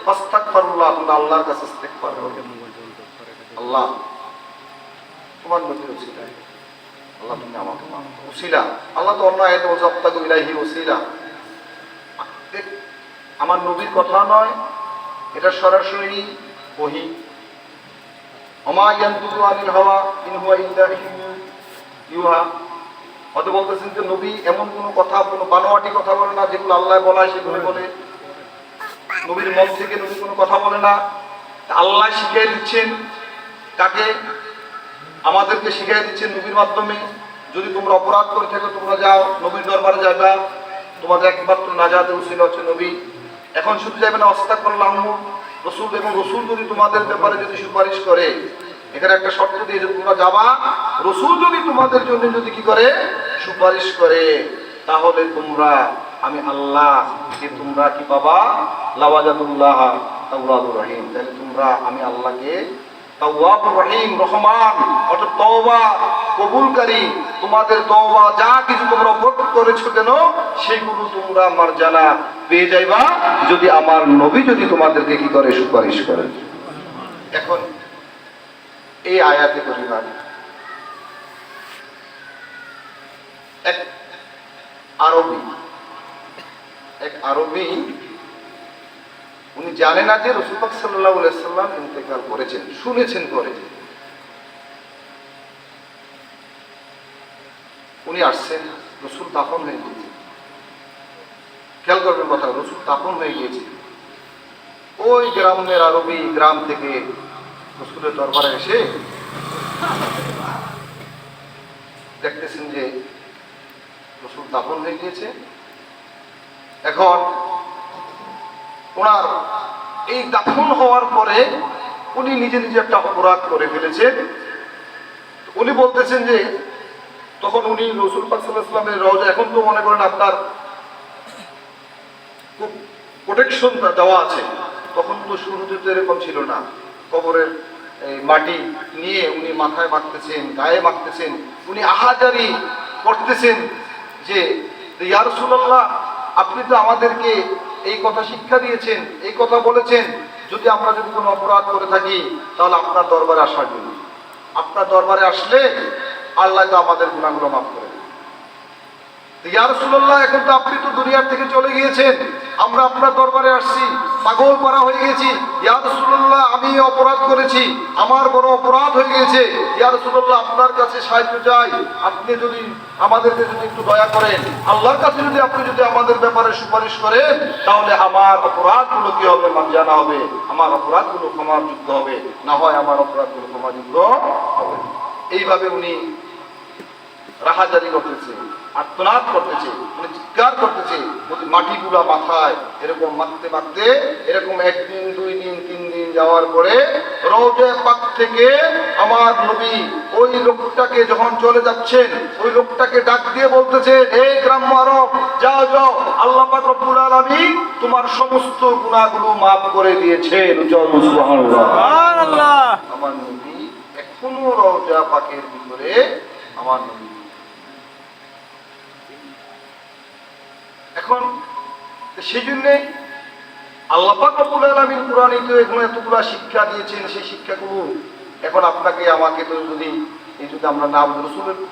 ফাস্তাগফিরুল্লাহ, তোমরা আল্লাহর কাছে ইস্তিগফার করো। আল্লাহ তোমার নবীর ওসিলা, আল্লাহ তুমি আমাকে মাফ করো। ওসিলা আল্লাহ তো অন্য আয়াতে বলছে আবতাগু ইলাইহি ওসিলা। আমার নবীর কথা নয়, এটা সরাসরি ওহী। ওমা ইয়ানতিকু আনিল হাওয়া ইন হুয়া ইল্লা ইউহা। হয়তো বলতেছেন যে নবী এমন কোনো কথা, কোনো বানোয়াটি কথা বলে না, যেগুলো আল্লাহ বলায় সেগুলো বলে। নবীর মন থেকে নবী কোনো কথা বলে না। আল্লাহ শিখিয়ে দিচ্ছেন কাকে? আমাদেরকে শিখিয়ে দিচ্ছেন নবীর মাধ্যমে। যদি তোমরা অপরাধ করে থাকো তোমরা যাও, নবীর দরবারে যাবে, তোমাদের একমাত্র নাজাতের উসিলা হচ্ছে নবী। এখন শুধু যাবে না আস্তাগফিরুল্লাহ, রাসূল এবং রাসূল যদি তোমাদের ব্যাপারে যদি সুপারিশ করে, এখানে একটা শর্ত দিয়ে যদি তোমরা যাবা, রাসূল যদি তোমাদের জন্য যদি কি করে সুপারিশ করে, তাহলে তোমরা আমি আল্লাহ কে তোমরা কি পাবা? লাওয়াজাদুল্লাহ তাওয়াবুর রহিম। তাহলে তোমরা আমি আল্লাহকে তাওয়াবুর রহিম, রহমান, অর্থাৎ তওবা কবুলকারী, তোমাদের তওবা যা কিছু তোমরা অপরাধ করেছো কেন সেগুলো তোমরা আমার জানা পেয়ে যাইবা যদি আমার নবী যদি তোমাদেরকে কি করে সুপারিশ করে। এখন এই আয়াতে করিমা এক আরবি উনি জানে না যে রাসূলুল্লাহ সাল্লাল্লাহু আলাইহি সাল্লাম ইন্তেকাল করেছেন, শুনেছেন পরে। উনি আসছেন, রাসূল দাফন হয়ে গিয়েছে। খেয়াল করবেন কথা, রাসূল দাফন হয়ে গিয়েছে। ওই গ্রামের আরবি গ্রাম থেকে রাসূলের দরবারে এসে দেখতেছেন যে রাসূল দাফন হয়ে গিয়েছে। এখন ওনার এই দাফন হওয়ার পরে উনি নিজে নিজে একটা অপরাধ করে ফেলেছেন। উনি বলতেছেন যে তখন উনি রাসূল পাক সাল্লাল্লাহু আলাইহি ওয়াসাল্লামের রওজা, এখন তো মনে করেন আপনার খুব প্রোটেকশন দেওয়া আছে, তখন তো শুরুতে তো এরকম ছিল না। কবরের মাটি নিয়ে উনি মাথায় মাখতেছেন, গায়ে মাখতেছেন, উনি আহাজারি করতেছেন যে ইয়া রাসূলুল্লাহ, আপনি তো আমাদেরকে এই কথা শিক্ষা দিয়েছেন, এই কথা বলেছেন, যদি আমরা যদি কোনো অপরাধ করে থাকি তাহলে আপনার দরবারে আসার জন্য। আপনার দরবারে আসলে আল্লাহ তো আমাদের গুনাহগুলো মাফ করে দেন। ইয়া রাসূলুল্লাহ, এখন তো আপনি তো দুনিয়ার থেকে চলে গিয়েছেন, আমরা আপনার দরবারে আসছি, পাগল করা হয়ে গেছি। ইয়া রাসূলুল্লাহ, আমি অপরাধ করেছি, আমার বড় অপরাধ হয়ে গেছে। ইয়া রাসূলুল্লাহ, আপনার কাছে সাহায্য চাই, আপনি যদি আমাদেরকে যদি একটু দয়া করেন, আল্লাহর কাছে যদি আপনি যদি আমাদের ব্যাপারে সুপারিশ করেন, তাহলে আমার অপরাধগুলো কি হবে মানজানা হবে, আমার অপরাধগুলো ক্ষমাযোগ্য হবে, না হয় আমার অপরাধগুলো ক্ষমাযোগ্য হবে। এইভাবে উনি রাহাজারি করতেছে, আর্তনাদ করতেছে, উনি চিৎকার করতেছে, মাটি পুরা মাথায় এরকম মাখতে মাখতে এরকম একদিন, 2 দিন, 3 দিন যাওয়ার পরে রওজা পাক থেকে আমার নবী ওই লোকটাকে যখন চলে যাচ্ছেন, ওই লোকটাকে ডাক দিয়ে বলতেছে, হে গ্রাম্য আরব, যাও যাও, আল্লাহ পাক রব্বুল আলামিন তোমার সমস্ত গুনাহগুলো মাফ করে দিয়েছেন। সুবহানাল্লাহ। সুবহানাল্লাহ। আমার নবী এখনো রওজা পাকের ভিতরে, আমার নবী। এখন সেই জন্যে আল্লাহ পাক রব্বুল আলামিন কোরআনে তো এগুলো এতগুলো শিক্ষা দিয়েছেন, সেই শিক্ষাগুলো এখন আপনাকে আমাকে তো যদি এই যদি আমরা না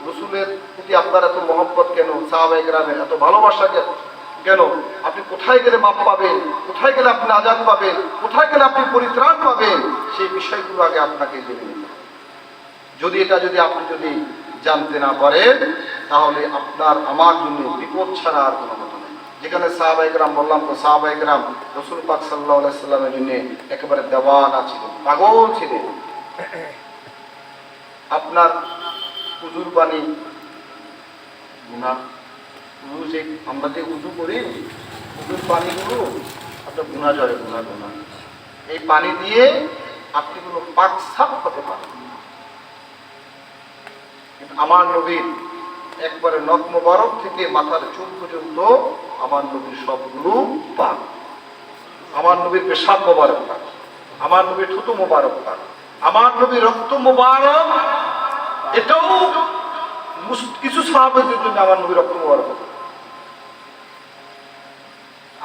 রসুলের প্রতি আপনার এত মহব্বত কেন, সাহাবায়ে কেরামের এত ভালোবাসা কেন, আপনি কোথায় গেলে মাপ পাবেন, কোথায় গেলে আপনি আজাদ পাবেন, কোথায় গেলে আপনি পরিত্রাণ পাবেন, সেই বিষয়গুলো আগে আপনাকে জেনে নিতে হবে। যদি এটা যদি আপনি যদি জানতে না পারেন, তাহলে আপনার আমার জন্য বিপদ ছাড়া আর কোনো কথা নেই। যেখানে সাহাবায়ে কেরাম, বললাম তো সাহাবায়ে কেরাম রাসূল পাক সাল্লাল্লাহু আলাইহি সাল্লামের জন্য একেবারে দেওয়ানা ছিলেন, পাগল ছিলেন। আপনার উজুর পানি গুনাহ, যে আমরা যে উজু করি, উজুর পানিগুলো আপনার গুনাহ জড়ে, গুনাহ। এই পানি দিয়ে আপনি কোনো পাক সাফ হতে পারেন। আমার নবীর একবারে নখ মোবারক থেকে মাথার চুল পর্যন্ত আমার নবীর সবগুলো পাক। আমার নবীর পেশাব মোবারক পাক, আমার নবীর থুতু মোবারক পাক, আমার নবীর রক্ত মোবারক, এটাও কিছু সাহাবাদের জন্য আমার নবীর রক্ত মোবারক পাক।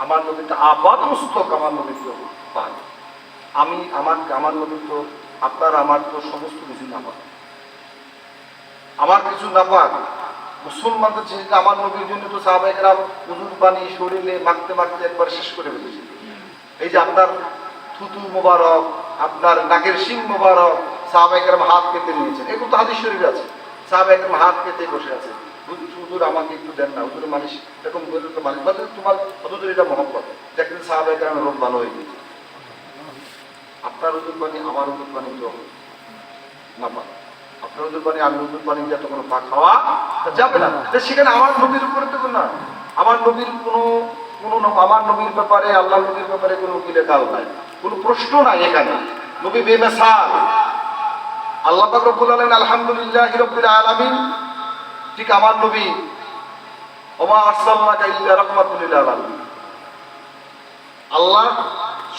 আমার নবীর আপাত মস্তক আমার নবীর তো পাক। আমার নবীর তো আপনার আমার তো সমস্ত কিছু না পাক, আমার কিছু না পাক। মুসলমানদের চিন্তা আমার নবীর জন্য তো সাহাবায়ে কেরাম উজুর পানি শরীরে মাখতে মাখতে একবার শেষ করে ফেলেছে। এই যে আপনার থুতু মোবারক, আপনার নাকের শিং মোবারক সাহাবায়ে কেরাম হাত পেতে নিয়েছেন, এগুলো তো হাদিস শরীফে আছে। সাহাবায়ে কেরাম হাত পেতে বসে আছে, হুজুর আমাকে একটু দেন না, হুজুর মালিশ এরকম বলে তো মালিশ বলে তোমার হুজুর এটা মহব্বত। দেখবেন সাহাবায়ে কেরামের রোগ ভালো হয়ে গেছে। আপনার উজুর পানি আমার উজুর পানি তো না পাক, আপনার উজুর পানি আমি উজুর পানি দিয়ে তো কোনো পাক খাওয়া যাবে না। সেখানে আমার নবীর উপরে তো না, আমার নবীর কোনো আমার নবীর ব্যাপারে, আল্লাহ নবীর ব্যাপারে কোনো উকিলে কাল নাই, কোনো প্রশ্ন নাই। এখানে নবী বেমিসাল, আল্লাহ পাক রব্বুল আলামিন আলহামদুলিল্লাহি রাব্বিল আলামিন, ঠিক আমার নবী ওমা আরসালনাকা ইল্লা রাহমাতুল লিল আলামিন। আল্লাহ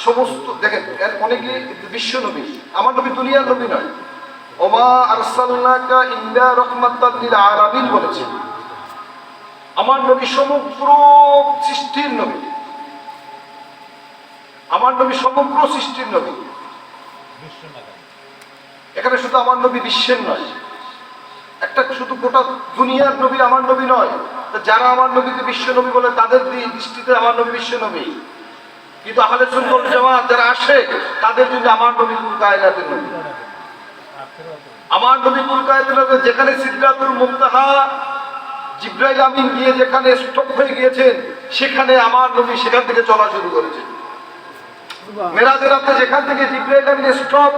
সমস্ত, দেখেন অনেকে বিশ্ব নবী, আমার নবী দুনিয়ার নবী নয়, ওমা আরসালনাকা ইল্লা রাহমাতাল লিল আলামিন বলেছেন। আমার নবী সমগ্র সৃষ্টির নবী, আমার নবী সমগ্র সৃষ্টির নবী। এখানে শুধু আমার নবী বিশ্বের নয়, একটা শুধু গোটা দুনিয়ার নবী আমার নবী নয়। যারা আমার নবীকে বিশ্ব নবী বলে তাদের দৃষ্টিতে আমার নবী বিশ্ব নবী, কিন্তু আহলে সুন্নাত ওয়াল জামাত যারা আসে তাদের জন্য আমার নবী কুল কায়নাতের নবী। আমার নবী কুল কায়নাতের নবী। যেখানে সিদরাতুল মুনতাহা জিবরাইল আমিন গিয়ে যেখানে স্টপ হয়ে গিয়েছেন, সেখানে আমার নবী সেখান থেকে চলা শুরু করেছেন। মেরাজের রাতে যেখান থেকে জিবরাইল আমিন স্টপ,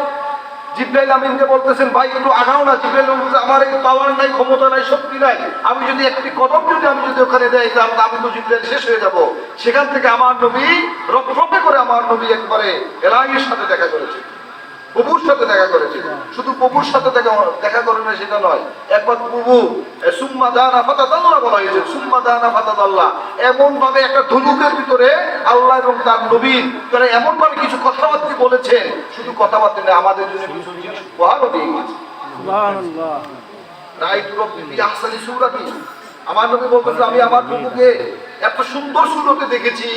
জিবরাইল আমিনকে বলতেছেন ভাই একটু আগাও না। জিবরাইল বলতেছে আমার এই পাওয়ার নাই, ক্ষমতা নাই, শক্তি নাই, আমি যদি একটি কদম আমি যদি ওখানে দেই তাহলে আমি তো জিবরাইল শেষ হয়ে যাব। সেখান থেকে আমার নবী রফরফে করে আমার নবী একবারে এলাহির সাথে দেখা করেছে, প্রভুর সাথে দেখা করেছে। শুধু প্রভুর সাথে দেখা করে না সেটা নয়, একবার প্রভু সুম্মা দানা ফাতাদাল্লাহ বলা হয়েছে, সুম্মা দানা ফাতাদাল্লাহ। এমন ভাবে একটা ধনুকের ভিতরে আল্লাহ এবং তার নবী তারা এমন ভাবে কিছু কথাবার্তা বলেছেন, শুধু কথাবার্তা নেই, আমাদের জন্য কিছু জিনিস উপহারও দিয়ে গেছে। সুবহানাল্লাহ। রাইতু রাব্বি বি আহসানি সূরাতি। আমার নবী বলতেছে আমি আমার প্রভুকে এত সুন্দর সুরতে দেখেছি,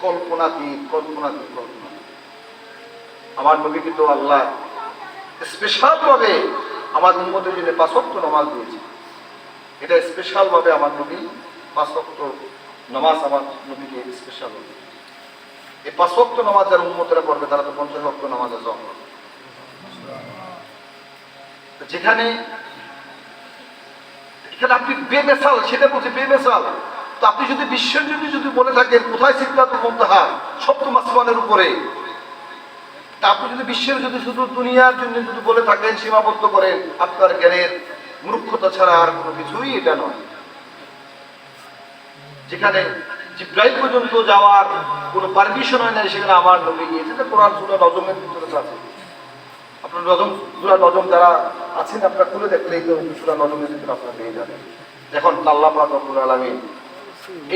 কল্পনাতীত। আমার নবীকে তো আল্লাহ স্পেশাল ভাবে আমার উম্মতের জন্য 5 ওয়াক্ত নামাজ দিয়েছে। এটা স্পেশাল ভাবে আমার নবী 5 ওয়াক্ত নামাজ আমার নবীকে স্পেশাল ভাবে। এই 5 ওয়াক্ত নামাজ যারা উম্মতেরা পড়বে তারা তো 50 ওয়াক্ত নামাজে জম। যেখানে এখানে আপনি বেমেসাল, সেটা বলছে বেমেসাল। তো আপনি যদি বিশ্বের জন্য যদি বলে থাকেন কোথায় সিদরাতুল মুনতাহা, সপ্তম আসমানের উপরে, আপনি যদি বিশ্বের যদি শুধু দুনিয়ার জন্য যদি বলে থাকেন, সীমাবদ্ধ করেন, আপনার জ্ঞানের মূর্খতা ছাড়া আর কোনো কিছুই এটা নয়। যেখানে জিবরাইল পর্যন্ত যাওয়ার কোনো পারমিশন হয় না, সেখানে আমার নবী গিয়েছে। এটা কোরআন সূরা নজমের ভিতরে আছে। আপনার সূরা নজম যারা আছেন আপনারা খুলে দেখলেই তো সূরা নজমের ভিতরে আপনারা পেয়ে যাবেন। দেখুন আল্লাহ পাক রব্বুল আলামিন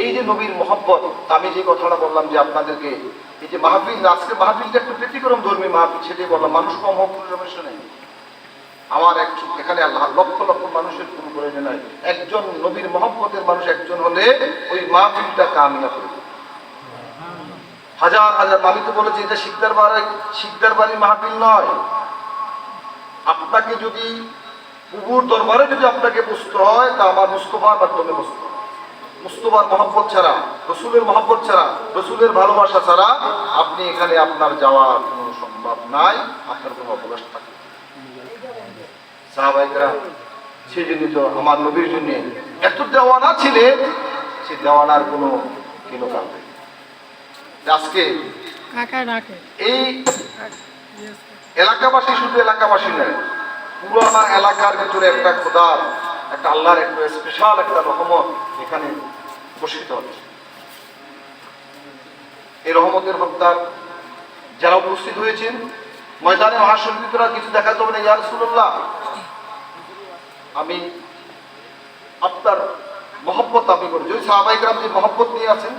এই যে নবীর মহব্বত, আমি যে কথাটা বললাম যে আপনাদেরকে এই যে মাহফিল, আজকে মাহফিলটা একটু ব্যতিক্রম ধর্মী মাহফিল, সেটাই বললাম। মানুষ কম হোক সমস্যা নেই, আমার এখানে আল্লাহ লক্ষ লক্ষ মানুষের কোনো প্রয়োজন নাই। একজন নবীর মহব্বতের মানুষ একজন হলে ওই মাহফিলটা কামিয়াব হবে। হাজার হাজার, আমি তো বলেছি এটা শিকদার বাড়ি মাহফিল নয়। আপনাকে যদি প্রভুর দরবারে যদি আপনাকে বুঝতে হয় তা আমার মুস্তফার মাধ্যমে বুঝতে হয়। মুস্তফার মহব্বত ছাড়া, রসুলের মহব্বত ছাড়া, রসুলের ভালোবাসা ছাড়া আপনি এখানে আপনার যাওয়া কোনো সম্ভব নাই, আপনার কোনো অবকাশ থাকে। সাহাবায়ে সেই জন্য তো আমার নবীর জন্য এত দেওয়ানা ছিলেন, সে দেওয়ানার কোনো কারণ নেই। আজকে এই এলাকাবাসী শুধু এলাকাবাসী নয়, পুরো আমার এলাকার ভিতরে একটা খোদার, একটা আল্লাহর একটা স্পেশাল একটা রহমত এখানে বর্ষিত হচ্ছে। এই রহমতের হকদার যারা উপস্থিত হয়েছেন ময়দানে মহাসংগীতরা কিছু দেখাতে হবে না, ইয়া রাসূলুল্লাহ আমি আপনার মহব্বত দাবি করি। যদি সাহাবায়ে কেরাম যে মহব্বত নিয়ে আছেন,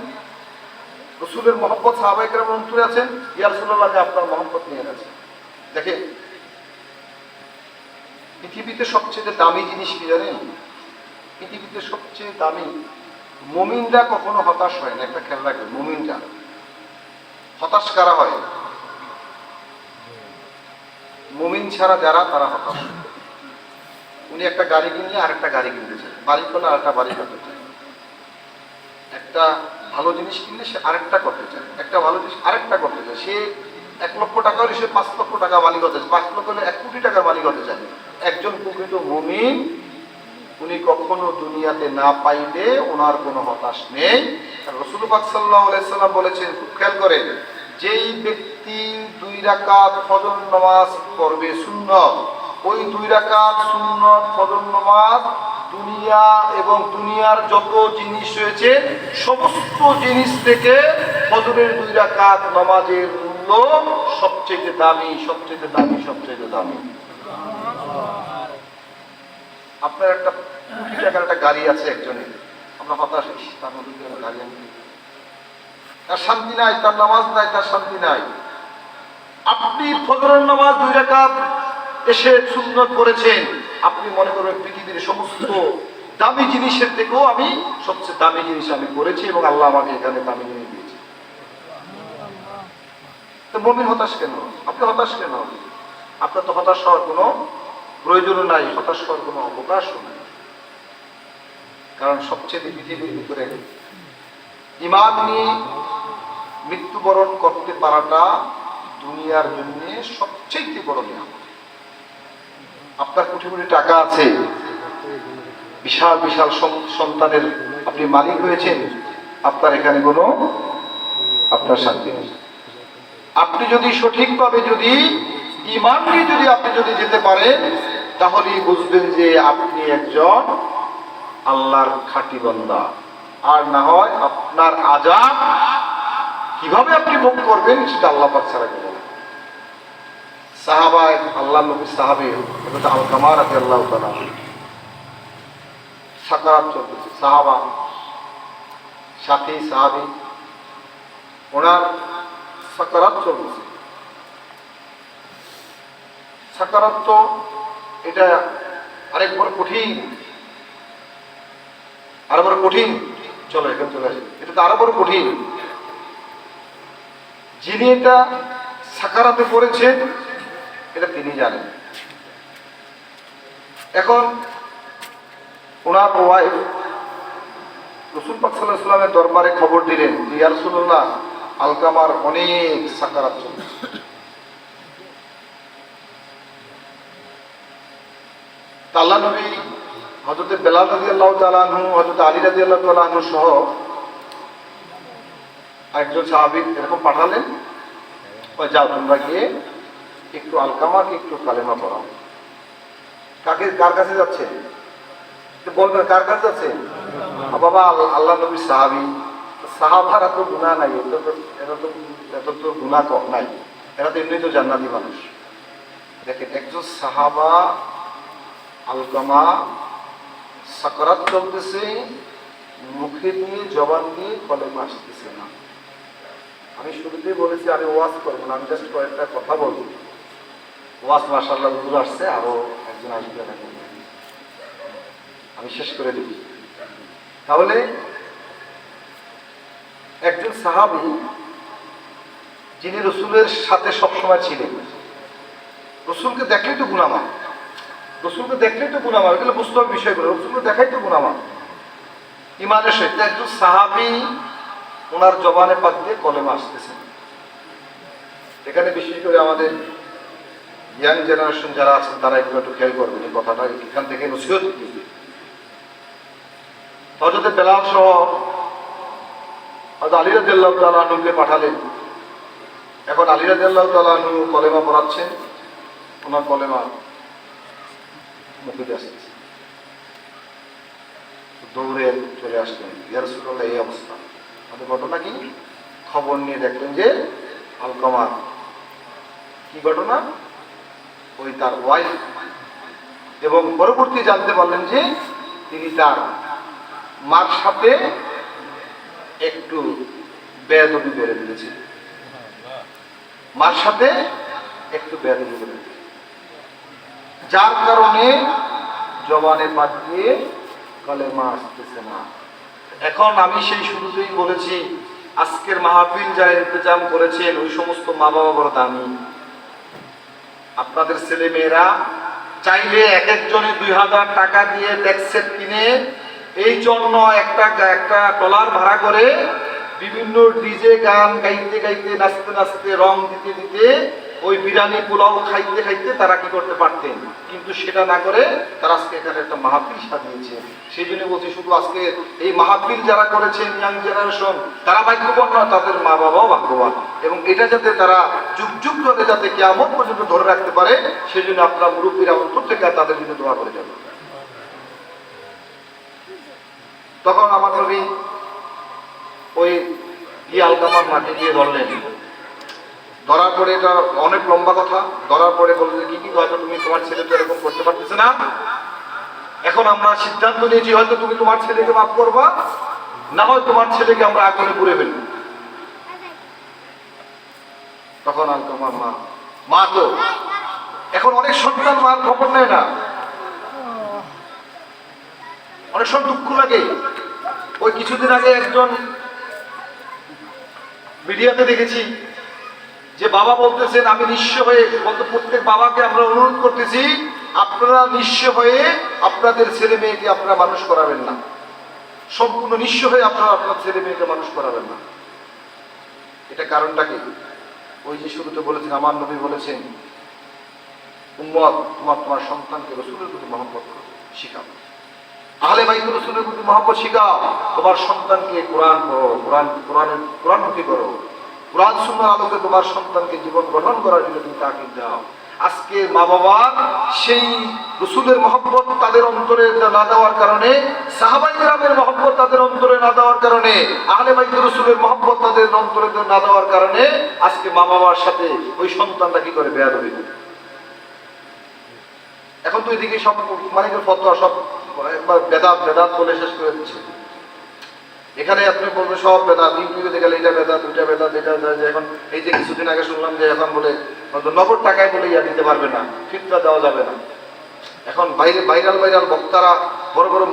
রসুলের মহব্বত সাহাবায়ে কেরাম অন্তরে আছেন, ইয়া রাসূলুল্লাহ আমি আপনার মহব্বত নিয়ে আছি। দেখেন পৃথিবীতে সবচেয়ে দামি জিনিস কি জানেন? পৃথিবীতে সবচেয়ে দামি, মুমিনরা কখনো হতাশ হয় না। একটা খেয়াল রাখবেন, মুমিনরা হতাশ কারা হয়? মুমিন ছাড়া যারা, তারা হতাশ। উনি একটা গাড়ি কিনলে আরেকটা গাড়ি কিনতে চায়, বাড়ি করলে আরেকটা বাড়ি করতে চায়, একটা ভালো জিনিস কিনলে সে আরেকটা করতে চায়, একটা ভালো জিনিস আরেকটা করতে চায়। সে 1 লক্ষ টাকা হলে সে 5 লক্ষ টাকা মালিক হতে চায়, 5 লক্ষ হলে 1 কোটি টাকা মালিক হতে চায়। একজন প্রকৃত মুমিন উনি কখনো দুনিয়াতে না পাইলে ওনার কোনো হতাশ নেই। রাসূল পাক সাল্লাল্লাহু আলাইহি সাল্লাম বলেছেন, খুব খেয়াল করেন, যেই ব্যক্তি 2 রাকাত ফজর নামাজ পড়বে সুন্নত, ওই 2 রাকাত সুন্নত ফজর নামাজ দুনিয়া এবং দুনিয়ার যত জিনিস রয়েছে সমস্ত জিনিস থেকে ফজরের 2 রাকাত নামাজের মূল্য সবচেয়ে দামি, সবচেয়ে দামি, সবচেয়ে দামি। আপনার একটা কোটি টাকার একটা গাড়ি আছে একজনের, আমরা হতাশ, তার মধ্যে গাড়ি আনতে, তার শান্তি নাই, তার নামাজ নাই, তার শান্তি নাই। আপনি ফজরের নামাজ 2 রাকাত এসে সুন্নত করেছেন, আপনি মনে করবেন পৃথিবীর সমস্ত দামি জিনিসের থেকেও আমি সবচেয়ে দামি জিনিস আমি করেছি এবং আল্লাহ আমাকে এখানে দামি জিনিস দিয়েছে। তো মুমিন হতাশ কেন? আপনি হতাশ কেন? আপনার তো হতাশ হওয়ার কোনো প্রয়োজনও নাই, হতাশ হওয়ার কোনো অবকাশও নাই। কারণ সবচেয়ে পৃথিবীর ভিতরে ঈমান নিয়ে মৃত্যুবরণ করতে পারাটা দুনিয়ার জন্য সবচেয়ে বড় নিয়ামত। আপনার কোটি কোটি টাকা আছে, বিশাল বিশাল সন্তানের আপনি মালিক হয়েছেন, আপনার এখানে কোনো আপনার শান্তি নেই। আপনি যদি সঠিকভাবে যদি ঈমান নিয়ে যদি আপনি যদি যেতে পারেন, তাহলেই বুঝবেন যে আপনি একজন আল্লাহর খাঁটি বান্দা। আর না হয় আপনার আযাব কিভাবে আপনি ভোগ করবেন সেটা আল্লাহ পাক ছাড়া কেউ জানে। সাহাবায়ে আল্লাহ নবী সাহাবী হযরত আলকামা রাদিয়াল্লাহু তাআলা সাকারাত চলতেছে, সাহাবা সাথী সাহাবী ওনার সাকারাত চলতেছে। সাকারাত তো এটা আরেক বড় কঠিন, আরো বড় কঠিন। চলো এখানে চলে আসি, এটা তো আরো বড় কঠিন। যিনি এটা সাকারাতে পড়েছেন এটা তিনি জানেন। এখন ওনার ওয়াইফ রাসূল পাক সাল্লাল্লাহু আলাইহি ওয়াসাল্লামের দরবারে খবর দিলেন যে ইয়া রাসূলুল্লাহ, আলকামার অনেক সাকারাত চলছে। আল্লাহ নবী হযরত বেলাল রাদিয়াল্লাহু তাআলা আনহু, হযরত আলী রাদিয়াল্লাহু তাআলা আনহু সহ একজন সাহাবী এরকম পাঠালেন, যাও তোমরা গিয়ে একটু আলকামাকে একটু কালেমা পড়াও। কার কাছে যাচ্ছে বলবেন, কার কাছে যাচ্ছে? বাবা আল্লাহ নবী সাহাবী, সাহাবারা তো গুনাহ নাই, এত তো গুনাহ নাই, এরা তো এমনি তো জান্নাতি মানুষ। দেখেন একজন সাহাবা আলকামা সাকারাত চলতেছে, মুখে দিয়ে জবান দিয়ে কলেমা আসতেছে না। আমি শুরুতেই বলেছি আমি ওয়াজ করবো না, আমি জাস্ট কয়েকটা কথা বলবো। ওয়াজ মাশাআল্লাহ হুজুর আসছে, আরো একজন আসবে, আমি শেষ করে দিই। তাহলে একজন সাহাবী যিনি রসুলের সাথে সবসময় ছিলেন, রসুলকে দেখলেই তো গুনামা, রসুলকে দেখলেই তো গুনামা, এগুলো বুঝতে হবে বিষয়গুলো। রসুলকে দেখাই তো গুনামা ইমানের সহিত। একজন সাহাবী ওনার জবানে পাক দিয়ে কলেমা আসতেছে। এখানে বিশেষ করে আমাদের ইয়াং জেনারেশন যারা আছেন তারা একটু খেয়াল করবেন এই কথাটা, এখান থেকে নসিহত দিবে। হযরত বেলাল সহ হযরত আলী রাদিয়াল্লাহু তাআলা আনহুকে পাঠালেন। এখন আলী রাদিয়াল্লাহু তাআলা আনহু কলেমা পড়াচ্ছেন, ওনার কলেমা মুখে দিয়ে আসতেছে। দৌড়ে চলে আসলেন, ইয়া রাসূলুল্লাহ এই অবস্থা, আমাদের ঘটনা কি? খবর নিয়ে দেখলেন যে আলকামা কি ঘটনা, ওই তার ওয়াইফ, এবং পরবর্তী জানতে পারলেন যে তিনি তার মার সাথে একটু বেয়াদবি করে দিয়েছেন, মার সাথে একটু বেয়াদবি করে দিয়েছেন, যার কারণে জবানে পাক দিয়ে কলেমা আসতেছে না। এখন আমি সেই শুরুতেই বলেছি, আজকের মাহফিল যারা ইন্তজাম করেছেন ওই সমস্ত মা বাবা বড় দামি। আপনাদের ছেলে মেয়েরা চাইলে এক একজনে 2000 টাকা দিয়ে ট্যাক্সেট কিনে এই জন্য একটা ট্রলার ভাড়া করে বিভিন্ন ডিজে গান গাইতে গাইতে নাচতে নাচতে রং দিতে দিতে ওই বিরিয়ানি পোলাও খাইতে খাইতে তারা কি করতে পারতেন, কিন্তু সেটা না করে তারা আজকে এখানে একটা মাহফিল সাজিয়েছে। সেই জন্য বলছি, শুধু আজকে এই মাহফিল যারা করেছেন ইয়াং জেনারেশন তারা ভাগ্যবান না, তাদের মা বাবাও ভাগ্যবান। এবং এটা যাতে তারা যুগ যুগ ধরে যাতে কিয়ামত পর্যন্ত ধরে রাখতে পারে, সেই জন্য আপনারা মুরব্বীরা অন্তর থেকে তাদের জন্য দোয়া করে যাবেন। তখন আমার নবী ওই আলকামার মাটি দিয়ে ধরলেন, ধরার পরে এটা অনেক লম্বা কথা, ধরার পরে বললেন কি কি হয়তো তুমি তোমার ছেলে তো এরকম করতে পারতেছে না, এখন আমরা সিদ্ধান্ত নিয়েছি হয়তো তুমি তোমার ছেলেকে মাফ করবা, না হয় তোমার ছেলেকে আমরা আগুনে পুড়ে ফেলব। তখন আলকামার মা তো এখন অনেক সন্তান মার খবর নেয় না, অনেক সময় দুঃখ লাগে। ওই কিছুদিন আগে একজন মিডিয়াতে দেখেছি যে বাবা বলতেছেন আমি নিঃস্ব হয়ে, বলতে প্রত্যেক বাবাকে আমরা অনুরোধ করতেছি আপনারা নিঃস্ব হয়ে আপনাদের ছেলে মেয়েকে আপনারা মানুষ করাবেন না, সম্পূর্ণ নিঃস্ব হয়ে আপনারা আপনার ছেলে মেয়েকে মানুষ করাবেন না। এটা কারণটা কি? ওই যে শুরুতে বলেছেন, আমার নবী বলেছেন উম্মত তোমার সন্তানকে রাসূলের প্রতি মহব্বত করো, শিখাও, আহলে বাইত রাসূলের প্রতি মহব্বত শিখাও, তোমার সন্তানকে কোরআন পড়ো, কোরআনমুখী করো, কোরআন সুন্নাহর আলোকে তোমার সন্তানকে জীবন গঠন করার জন্য তুমি তাকিদ দাও। আজকে মা বাবার সেই রাসূলের মহব্বত তাদের অন্তরে না দেওয়ার কারণে, সাহাবায়ে কেরামের মহব্বত তাদের অন্তরে না দেওয়ার কারণে, আহলে বাইত রাসূলের মহব্বত তাদের অন্তরে না দেওয়ার কারণে আজকে মা বাবার সাথে ওই সন্তানটা কি করে বেয়াদবি করে। এখন তো এদিকে সব মানে ফতোয়া সব একবার বেদাত বলে শেষ করে দিচ্ছে। এখানে আপনি বলবেন সব বেদাত, ইউটিউবে গেলে এটা বেদাত, ওইটা বেদাত, এটা এখন এই যে কিছুদিন আগে শুনলাম যে এখন বলে নগদ টাকায় বলে ইয়া দিতে পারবে না, ফিতরা দেওয়া যাবে না। এখন ভাইরাল বক্তারা, বড় বড়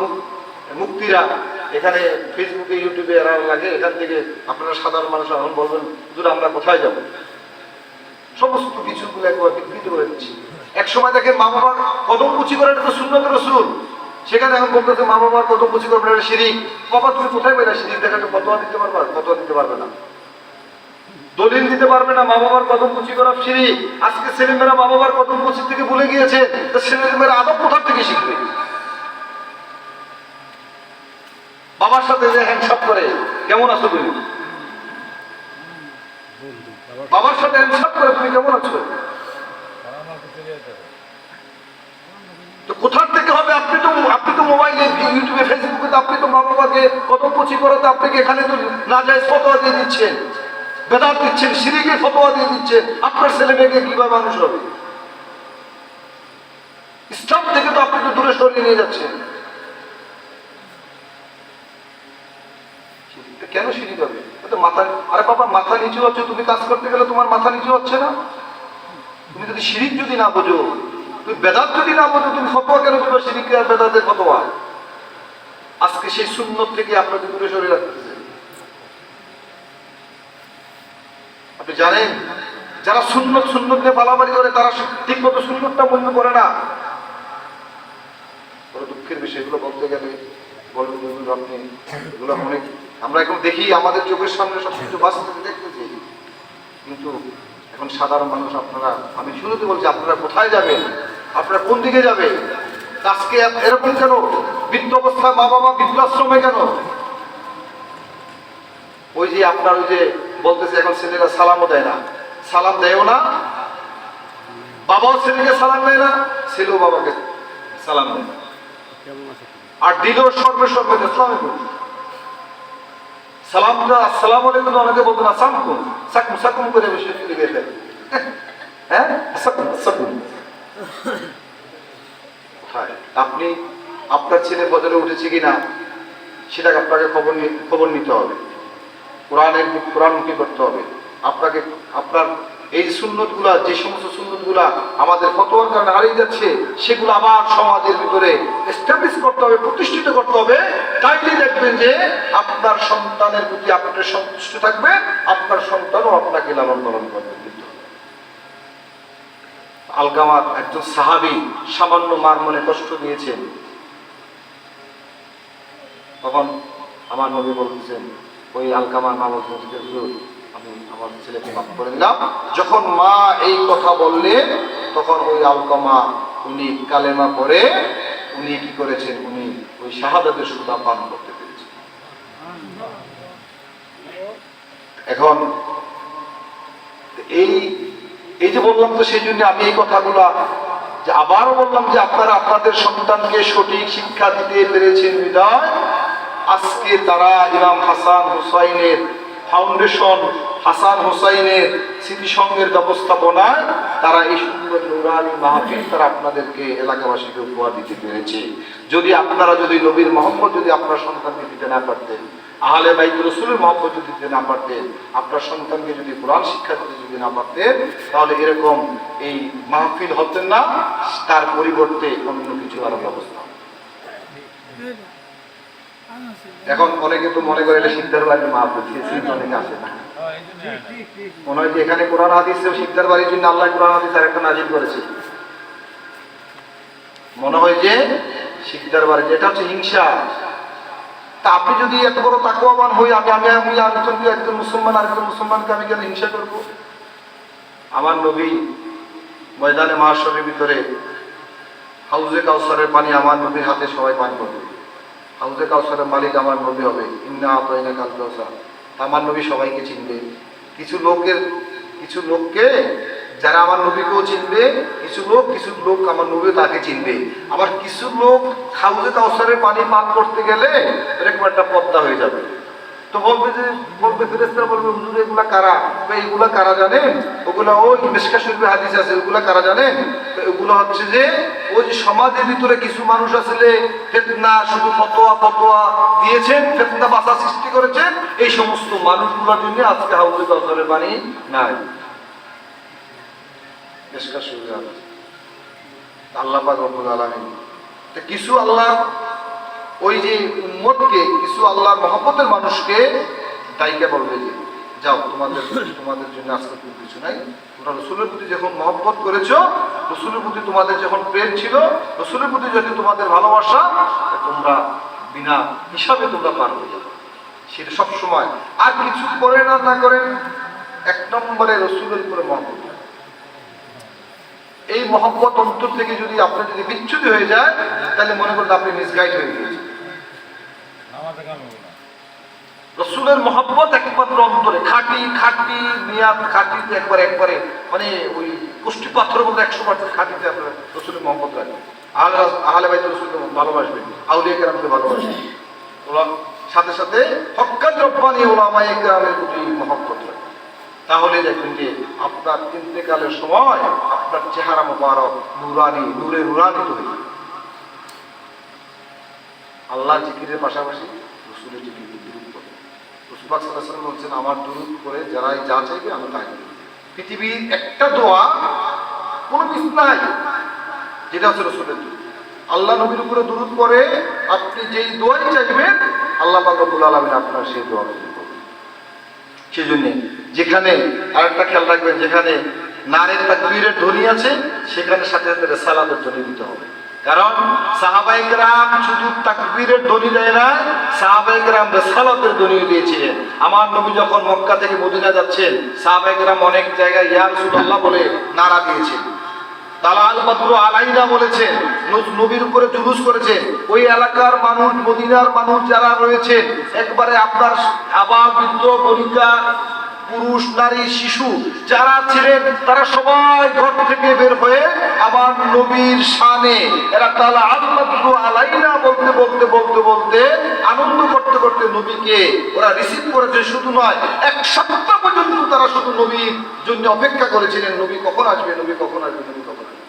মুক্তিরা এখানে ফেসবুকে ইউটিউবে এরা লাগে, এখান থেকে আপনারা সাধারণ মানুষ এখন বলবেন হুজুর আমরা কোথায় যাব, সমস্ত কিছুগুলো একবার বিকৃত করে দিচ্ছি। এক সময় দেখে মা বাবার কদম কুচি করে এটা তো সুন্নত রাসূল, সেখানে এখন বলতেছে মা বাবার কদম কুচি করবে এটা শিরিক। বাবা তুমি কোথায় পাইলা শিরিক দেখাতে? ফতোয়া দিতে পারবা? ফতোয়া দিতে পারবে না, দলিল দিতে পারবে না। মা বাবার কদম কুচি করা শিরিক। আজকে ছেলেমেয়েরা মা বাবার কদম কুচি থেকে ভুলে গিয়েছে, তো ছেলেমেয়েরা আদব কোথা থেকে শিখবে? বাবার সাথে যে হ্যান্ডশক করে, কেমন আছো তুমি? বাবার সাথে হ্যান্ডশক করে তুমি কেমন আছো? তো কোথার থেকে হবে? আপনি তো মোবাইলে, ইউটিউবে, ফেসবুকে তো আপনি তো মা বাবাকে কদম কুচি করাতে আপনাকে এখানে তো নাজায়েজ ফতোয়া দিয়ে দিচ্ছেন, বেদাত দিচ্ছেন, শিরকের ফতোয়া দিয়ে দিচ্ছেন। আপনার ছেলে মেয়েকে কিভাবে মানুষ হবে? ইসলাম থেকে তো আপনি তো দূরে সরিয়ে নিয়ে যাচ্ছেন। কেন শিরিক হবে? মাথা, আরে বাবা মাথা নিচু হচ্ছে, তুমি কাজ করতে গেলে তোমার মাথা নিচু হচ্ছে না? তুমি যদি শিরিক যদি না বোঝো, তুমি বেদাত যদি না বোঝো, তুমি ফতোয়া কেন করবে শিরিক আর বেদাতের ফতোয়া? আজকে সেই সুন্নত থেকে আপনাকে দূরে সরিয়ে রাখতেছে। আপনি জানেন যারা সুন্নত নিয়ে পালাবাড়ি করে তারা ঠিক মতো সুন্নতটা মূল্য করে না। বড় দুঃখের বিষয়, এগুলো বলতে গেলে বলবেন আপনি এগুলো অনেক, আমরা এখন দেখি আমাদের চোখের সামনে সবকিছু বাস্তবে দেখতেছি, কিন্তু এখন সাধারণ মানুষ আপনারা, আমি শুরুতে বলছি আপনারা কোথায় যাবেন, আপনারা কোন দিকে যাবেন? আজকে এরকম কেন? বৃদ্ধ অবস্থায় মা বাবা বৃদ্ধাশ্রমে কেন? ওই যে আপনার ওই যে বলতেছে এখন ছেলেরা সালামও দেয় না, সালাম দেয়ও না, বাবাও ছেলেকে সালাম দেয় না, ছেলেও বাবাকে সালাম দেয় না, আর দিল সর্বে ইসলামে সালামটা আসসালামু আলাইকুম অনেকে বলতো না, সাকুম করে বেশি লিখে ফেলে। হ্যাঁ, সাকুম। আপনি আপনার ছেলে ফজরে উঠেছে কিনা সেটা আপনাকে খবর নিতে হবে, কোরআনমুখী করতে হবে। আপনাকে আপনার এই সুন্নতগুলা, যে সমস্ত সুন্নতগুলা আমাদের ফতোয়ার কারণে হারিয়ে যাচ্ছে, সেগুলো আবার সমাজের ভিতরে এস্টাবলিশ করতে হবে, প্রতিষ্ঠিত করতে হবে। তাইলে দেখবেন যে আপনার সন্তানের প্রতি আপনার সন্তুষ্ট থাকবে, আপনার সন্তানও আপনাকে লালন পালন করবে। আলকামার একজন সাহাবী সামান্য মার মনে কষ্ট দিয়েছেন, তখন আমার নবী বলতেছেন, ওই আলকামার মা বলতেছেন আমি আমার ছেলেকে মাফ করে দিলাম। যখন মা এই কথা বললেন তখন ওই আলকামা উনি কালেমা পড়ে উনি কি করেছেন, উনি ওই শাহাদাতের সুতা পান করতে পেরেছেন। এখন এই যে বললাম, তো সেই জন্য আমি এই কথাগুলা যে আবারও বললাম যে আপনারা আপনাদের সন্তানকে সঠিক শিক্ষা দিতে পেরেছেন বিধায় আজকে তারা ইমাম হাসান হুসাইনের ফাউন্ডেশন, হাসান হুসাইনের স্মৃতিসংঘের ব্যবস্থাপনায় তারা এই সুন্দর নুরানি মাহফিল তারা আপনাদেরকে এলাকাবাসীকে উপহার দিতে পেরেছে। যদি আপনারা যদি নবীর মহব্বত যদি আপনার সন্তানকে দিতে না পারতেন, আহলে বাইত রাসূলের মহব্বত যদি দিতে না পারতেন, আপনার সন্তানকে যদি কোরআন শিক্ষা দিতে যদি না পারতেন, তাহলে এরকম এই মাহফিল হতেন না, তার পরিবর্তে অন্য কিছু আরো ব্যবস্থা। এখন অনেকে তো মনে করে এটা সিদ্ধার লাগে মাহফিল, অনেকে আসে না। মনে হয় যে এখানে কোরআন হাদিসেও শিকদার বাড়ির জন্য আল্লাহ কোরআন হাদিস আর একটা নাজিল করেছে। মনে হয় যে শিকদার বাড়ি, এটা হচ্ছে হিংসা। তা আপনি যদি এত বড় তাকওয়াবান হই, আমি একজন মুসলমান আরেকজন মুসলমানকে আমি কেন হিংসা করব? আমার নবী ময়দানে মাহশরের ভিতরে হাউজে কাউসারের পানি আমার নবীর হাতে সবাই পান করবে। হাউজে কাউসারের মালিক আমার নবী হবে, ইন্না আতাইনা কাল কাউসার। আমার নবী সবাইকে চিনবে। কিছু লোককে যারা আমার নবীকেও চিনবে, কিছু লোক আমার নবী তাকে চিনবে। আবার কিছু লোক হাউজে কাউসারের পানি পান করতে গেলে এরকম একটা পদ্মা হয়ে যাবে। তো বলবে ফেরেশতারা বলবে, হুজুর এগুলা কারা? এইগুলা কারা জানেন? ওগুলা ওই মিশকাত শরীফে হাদিস আছে, ওগুলা কারা জানেন? তো এগুলো হচ্ছে যে ওই যে সমাজের ভিতরে কিছু মানুষ আসলে ফিতনা, শুধু ফতোয়া দিয়েছেন, ফিতনা বাসা সৃষ্টি করেছেন, এই সমস্ত মানুষগুলোর জন্য আজকে হাউজে কাউসারের পানি নাই। মিশকাত শরীফে হাদিস। আল্লাহ পাক রব্বুল আলামিন কিছু আল্লাহ ওই যে উম্মতকে, কিছু আল্লাহর মহব্বতের মানুষকে দায়ীকে বলবে যে যাও, তোমাদের জন্য আজকে কিছু নাই। তোমরা রসুলের প্রতি যখন মহব্বত করেছো, রসুলের প্রতি তোমাদের যখন প্রেম ছিল, রসুলের প্রতি যদি তোমাদের ভালোবাসা, তোমরা বিনা হিসাবে তোমরা পার হয়ে যাবে। সেটা সবসময় আর কিছু করেন আর না করেন, এক নম্বরে রসুলের উপরে মহব্বত। এই মহব্বত অন্তর থেকে যদি আপনার যদি বিচ্ছুতি হয়ে যায়, তাহলে মনে করেন আপনি মিসগাইড হয়ে গিয়েছেন। রসুলের মহব্বত একমাত্র অন্তরে খাঁটি নিয়াত, খাঁটিতে একবারে মানে ওই কুষ্টি পাথরের মধ্যে 100% খাঁটিতে আপনার রসুলের মহব্বত রাখবেন। আহলে বাইত রসুলকে ভালোবাসবেন, আউলিয়া কেরামকে ভালোবাসবেন, সাথে সাথে হক্কাত রব্বানি উলামায়ে কেরামের প্রতি মহব্বত রাখবেন। তাহলে দেখবেন যে আপনার ইন্তেকালের সময় আপনার চেহারা মোবারক নূরে নুরানিত হয়ে যাবে। আল্লাহ জিকিরের পাশাপাশি রসুলের জিকির দুরূদ করে। রাসূল পাক সাল্লাল্লাহু আলাইহি ওয়াসাল্লাম বলছেন, আমার দুরূদ করে যারাই যা চাইবে আমি তাই দেব। পৃথিবীর একটা দোয়া কোনো মিস নাই, যেটা হচ্ছে রসুলের দুরূদ। আল্লাহ নবীর উপরে দুরূদ করে আপনি যেই দোয়াই চাইবেন, আল্লাহ পাক রব্বুল আলামিন আপনার সেই দোয়া কবুল করবেন। সেই জন্যে যেখানে আরেকটা খেয়াল রাখবেন, যেখানে নারের তাকবীরের ধ্বনি আছে, সেখানে সাথে সাথে রিসালাতের ধ্বনি দিতে হবে। কারণ সাহাবায়ে কেরাম শুধু তাকবীরের ধ্বনি দেয় না, সাহাবায়ে কেরাম রিসালাতের ধ্বনি দিয়েছিলেন। আমার নবী যখন মক্কা থেকে মদিনা যাচ্ছেন, সাহাবায়ে কেরাম অনেক জায়গায় ইয়া রাসূলুল্লাহ বলে নারা দিয়েছেন, তালাল বাদরু আলাইনা বলেছেন, নবীর উপরে জুলুস করেছেন। ওই এলাকার মানুষ, মদিনার মানুষ যারা রয়েছেন, একবারে আপনার আবাল বৃদ্ধ বনিতা, পুরুষ নারী শিশু যারা ছিলেন, তারা সবাই ঘর থেকে বের হয়ে আমার নবীর শানে এরা তালাল বাদরু আলাইনা বলতে বলতে বলতে বলতে আনন্দ করতে করতে নবীকে ওরা রিসিভ করেছে। শুধু নয়, এক সপ্তাহ পর্যন্ত তারা শুধু নবীর জন্য অপেক্ষা করেছিলেন, নবী কখন আসবে, নবী কখন আসবে, নবী কখন আসবে।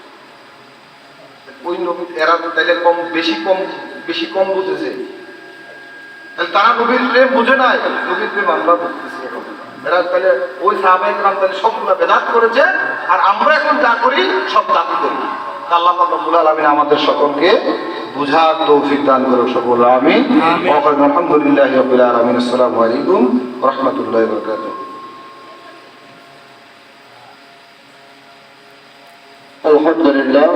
ওই নবী এরা তাইলে বেশি কম বুঝেছে, তাহলে তারা নবীর প্রেম বুঝে নাই, নবীর প্রেম আমরা বুঝতেছি এখন। এরা তাহলে ওই সাহাবায়ে কেরাম তাহলে সবগুলো বেদাত করেছে, আর আমরা এখন যা করি সব দাবি করি। আল্লাহ পাক রব্বুল আলামিন আমাদের সকলকে বুঝার তৌফিক দান করুন, সকল আমিন। আলহামদুলিল্লাহি রাব্বিল আলামিন। আসসালামু আলাইকুম ওয়া রাহমাতুল্লাহি ওয়া বারাকাতুহু। আলহামদুলিল্লাহ।